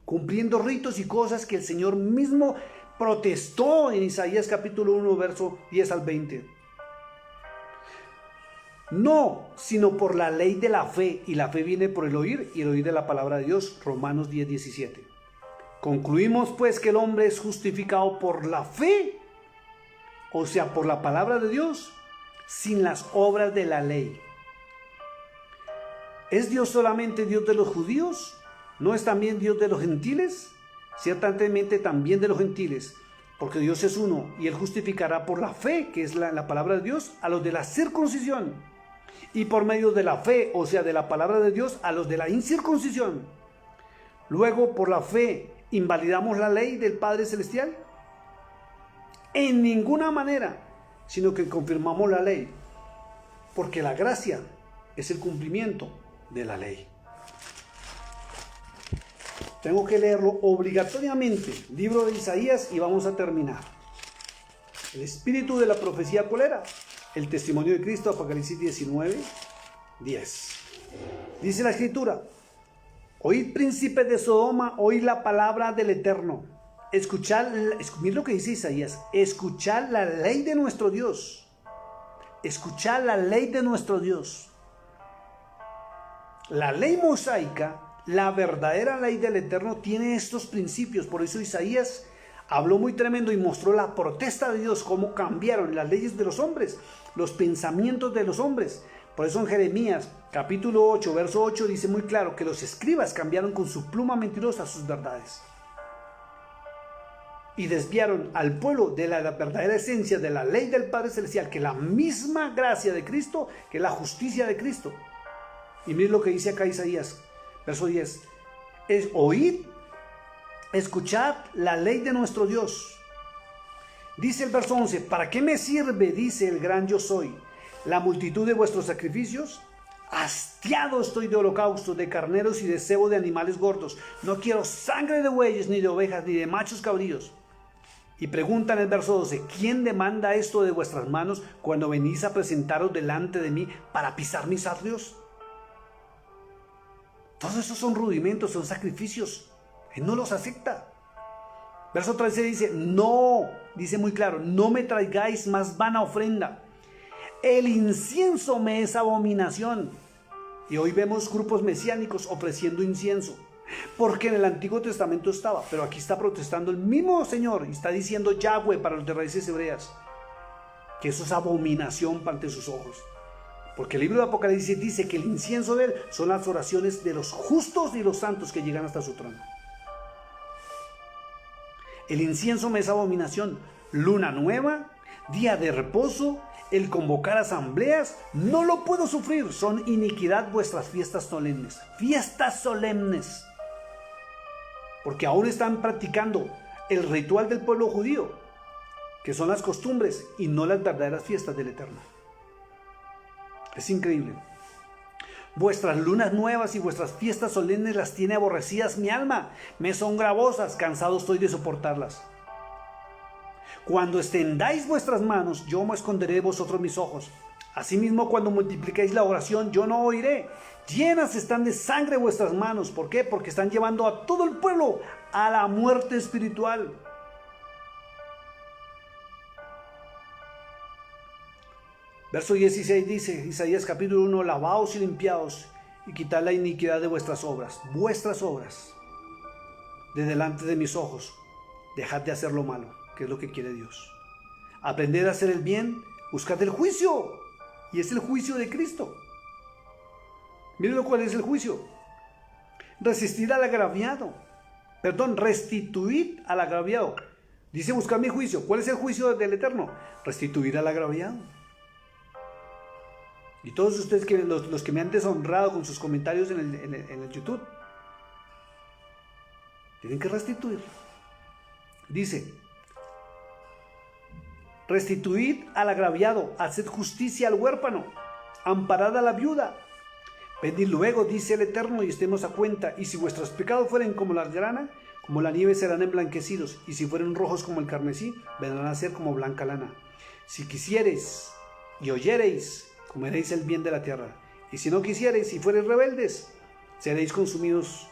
S1: cumpliendo ritos y cosas que el Señor mismo protestó en Isaías capítulo 1, verso 10 al 20. No, sino por la ley de la fe, y la fe viene por el oír, y el oír de la palabra de Dios. Romanos 10, 17. Concluimos pues que el hombre es justificado por la fe, o sea, por la palabra de Dios, sin las obras de la ley. ¿Es Dios solamente Dios de los judíos? ¿No es también Dios de los gentiles? Ciertamente también de los gentiles, porque Dios es uno, y Él justificará por la fe, que es la palabra de Dios, a los de la circuncisión, y por medio de la fe, o sea, de la palabra de Dios, a los de la incircuncisión. Luego, por la fe, ¿invalidamos la ley del Padre Celestial? En ninguna manera, sino que confirmamos la ley, porque la gracia es el cumplimiento de la ley. Tengo que leerlo obligatoriamente, libro de Isaías, y vamos a terminar. El espíritu de la profecía, ¿cuál era? El testimonio de Cristo, Apocalipsis 19, 10. Dice la Escritura: oíd, príncipes de Sodoma, oíd la palabra del Eterno. Escuchad, miren lo que dice Isaías: escuchad la ley de nuestro Dios. Escuchad la ley de nuestro Dios. La ley mosaica, la verdadera ley del Eterno, tiene estos principios. Por eso Isaías habló muy tremendo y mostró la protesta de Dios, cómo cambiaron las leyes de los hombres, los pensamientos de los hombres. Por eso en Jeremías capítulo 8, verso 8 dice muy claro que los escribas cambiaron con su pluma mentirosa sus verdades y desviaron al pueblo de la verdadera esencia de la ley del Padre Celestial, que es la misma gracia de Cristo, que es la justicia de Cristo. Y miren lo que dice acá Isaías, verso 10. Es oíd, escuchad la ley de nuestro Dios. Dice el verso 11: ¿para qué me sirve, dice el gran yo soy, la multitud de vuestros sacrificios? Hastiado estoy de holocaustos, de carneros y de cebo de animales gordos. No quiero sangre de bueyes, ni de ovejas, ni de machos cabríos. Y pregunta en el verso 12, ¿quién demanda esto de vuestras manos cuando venís a presentaros delante de mí para pisar mis atrios? Todos esos son rudimentos, son sacrificios. Él no los acepta. Verso 13 dice, no, dice muy claro, no me traigáis más vana ofrenda. El incienso me es abominación. Y hoy vemos grupos mesiánicos ofreciendo incienso. Porque en el Antiguo Testamento estaba, pero aquí está protestando el mismo Señor y está diciendo Yahweh para los de raíces hebreas que eso es abominación ante sus ojos. Porque el libro de Apocalipsis dice que el incienso de él son las oraciones de los justos y los santos que llegan hasta su trono. El incienso me es abominación. Luna nueva, día de reposo, el convocar asambleas, no lo puedo sufrir. Son iniquidad vuestras fiestas solemnes. Fiestas solemnes. Porque aún están practicando el ritual del pueblo judío, que son las costumbres y no las verdaderas fiestas del Eterno. Es increíble. Vuestras lunas nuevas y vuestras fiestas solemnes las tiene aborrecidas mi alma. Me son gravosas, cansado estoy de soportarlas. Cuando extendáis vuestras manos, yo me esconderé de vosotros mis ojos. Asimismo, cuando multipliquéis la oración, yo no oiré. Llenas están de sangre vuestras manos. ¿Por qué? Porque están llevando a todo el pueblo a la muerte espiritual. Verso 16 dice, Isaías capítulo 1, lavaos y limpiaos y quitad la iniquidad de vuestras obras, de delante de mis ojos. Dejad de hacer lo malo, que es lo que quiere Dios. Aprended a hacer el bien, buscad el juicio, y es el juicio de Cristo. Miren cuál es el juicio. Restituid al agraviado. Dice buscar mi juicio. ¿Cuál es el juicio del Eterno? Restituir al agraviado. Y todos ustedes, los que me han deshonrado con sus comentarios en el YouTube, tienen que restituir. Dice, restituid al agraviado, haced justicia al huérfano, amparad a la viuda. Venid luego, dice el Eterno, y estemos a cuenta. Y si vuestros pecados fueren como la grana, como la nieve serán emblanquecidos. Y si fueren rojos como el carmesí, vendrán a ser como blanca lana. Si quisiereis y oyereis, comeréis el bien de la tierra. Y si no quisiereis y fuereis rebeldes, seréis consumidos,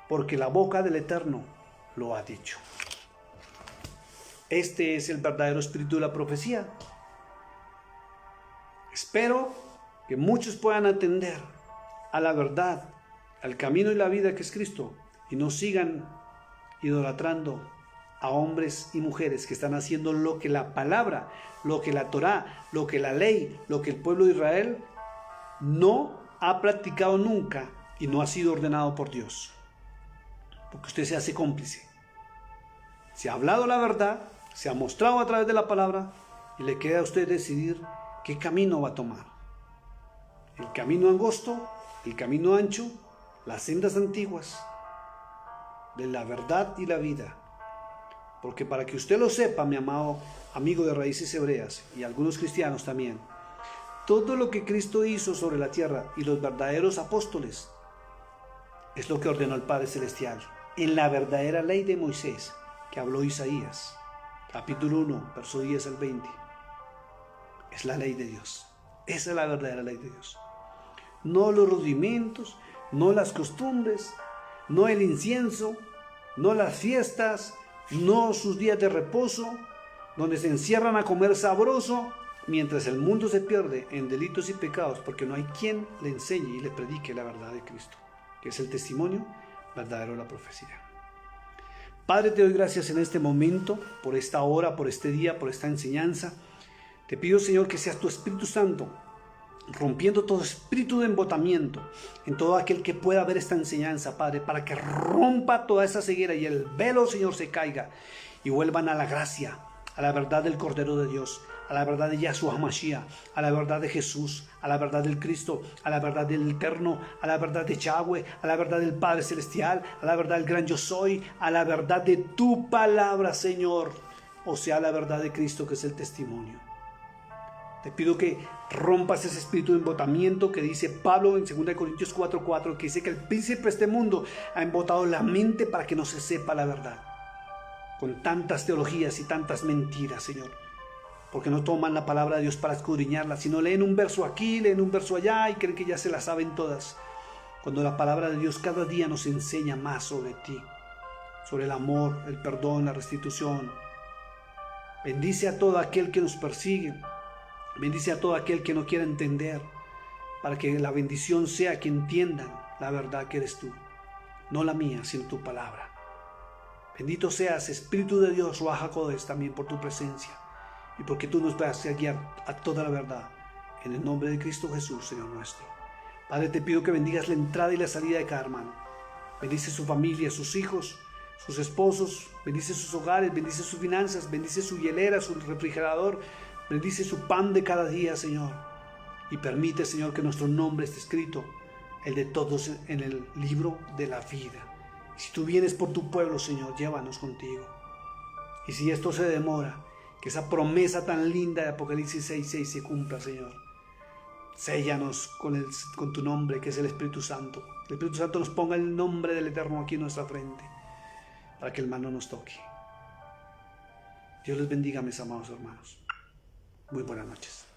S1: porque la boca del Eterno lo ha dicho. Este es el verdadero espíritu de la profecía. Espero que muchos puedan atender a la verdad, al camino y la vida que es Cristo, y no sigan idolatrando a hombres y mujeres que están haciendo lo que la palabra, lo que la Torá, lo que la ley, lo que el pueblo de Israel no ha practicado nunca y no ha sido ordenado por Dios. Porque usted se hace cómplice. Se ha hablado la verdad, se ha mostrado a través de la palabra y le queda a usted decidir qué camino va a tomar. El camino angosto, el camino ancho, las sendas antiguas de la verdad y la vida. Porque para que usted lo sepa, mi amado amigo de raíces hebreas y algunos cristianos también, todo lo que Cristo hizo sobre la tierra y los verdaderos apóstoles es lo que ordenó el Padre Celestial en la verdadera ley de Moisés que habló Isaías, capítulo 1, verso 10 al 20. Es la ley de Dios. Esa es la verdadera ley de Dios. No los rudimentos, no las costumbres, no el incienso, no las fiestas, no sus días de reposo, donde se encierran a comer sabroso, mientras el mundo se pierde en delitos y pecados, porque no hay quien le enseñe y le predique la verdad de Cristo, que es el testimonio verdadero de la profecía. Padre, te doy gracias en este momento, por esta hora, por este día, por esta enseñanza. Te pido, Señor, que seas tu Espíritu Santo, rompiendo todo espíritu de embotamiento en todo aquel que pueda ver esta enseñanza, Padre, para que rompa toda esa ceguera y el velo, Señor, se caiga y vuelvan a la gracia, a la verdad del Cordero de Dios, a la verdad de Yahshua Mashiach, a la verdad de Jesús, a la verdad del Cristo, a la verdad del Eterno, a la verdad de Yahweh, a la verdad del Padre Celestial, a la verdad del gran Yo Soy, a la verdad de tu palabra, Señor, o sea, a la verdad de Cristo, que es el testimonio. Te pido que rompas ese espíritu de embotamiento que dice Pablo en 2 Corintios 4:4, que dice que el príncipe de este mundo ha embotado la mente para que no se sepa la verdad. con tantas teologías y tantas mentiras, Señor, porque no toman la palabra de Dios para escudriñarla, sino leen un verso aquí, leen un verso allá y creen que ya se la saben todas, cuando la palabra de Dios cada día nos enseña más sobre ti, sobre el amor, el perdón, la restitución. Bendice a todo aquel que nos persigue, bendice a todo aquel que no quiera entender, para que la bendición sea que entiendan la verdad que eres tú, no la mía, sino tu palabra. Bendito seas, Espíritu de Dios, Ruach HaKodesh, también por tu presencia y porque tú nos vas a guiar a toda la verdad, en el nombre de Cristo Jesús, Señor nuestro. Padre, te pido que bendigas la entrada y la salida de cada hermano. Bendice su familia, sus hijos, sus esposos, bendice sus hogares, bendice sus finanzas, bendice su hielera, su refrigerador, bendice su pan de cada día, Señor. Y permite, Señor, que nuestro nombre esté escrito, el de todos, en el libro de la vida. Y si tú vienes por tu pueblo, Señor, llévanos contigo. Y si esto se demora, que esa promesa tan linda de Apocalipsis 6:6 se cumpla, Señor. Séllanos con tu nombre, que es el Espíritu Santo. El Espíritu Santo nos ponga el nombre del Eterno aquí en nuestra frente, para que el mal no nos toque. Dios les bendiga, mis amados hermanos. Muy buenas noches.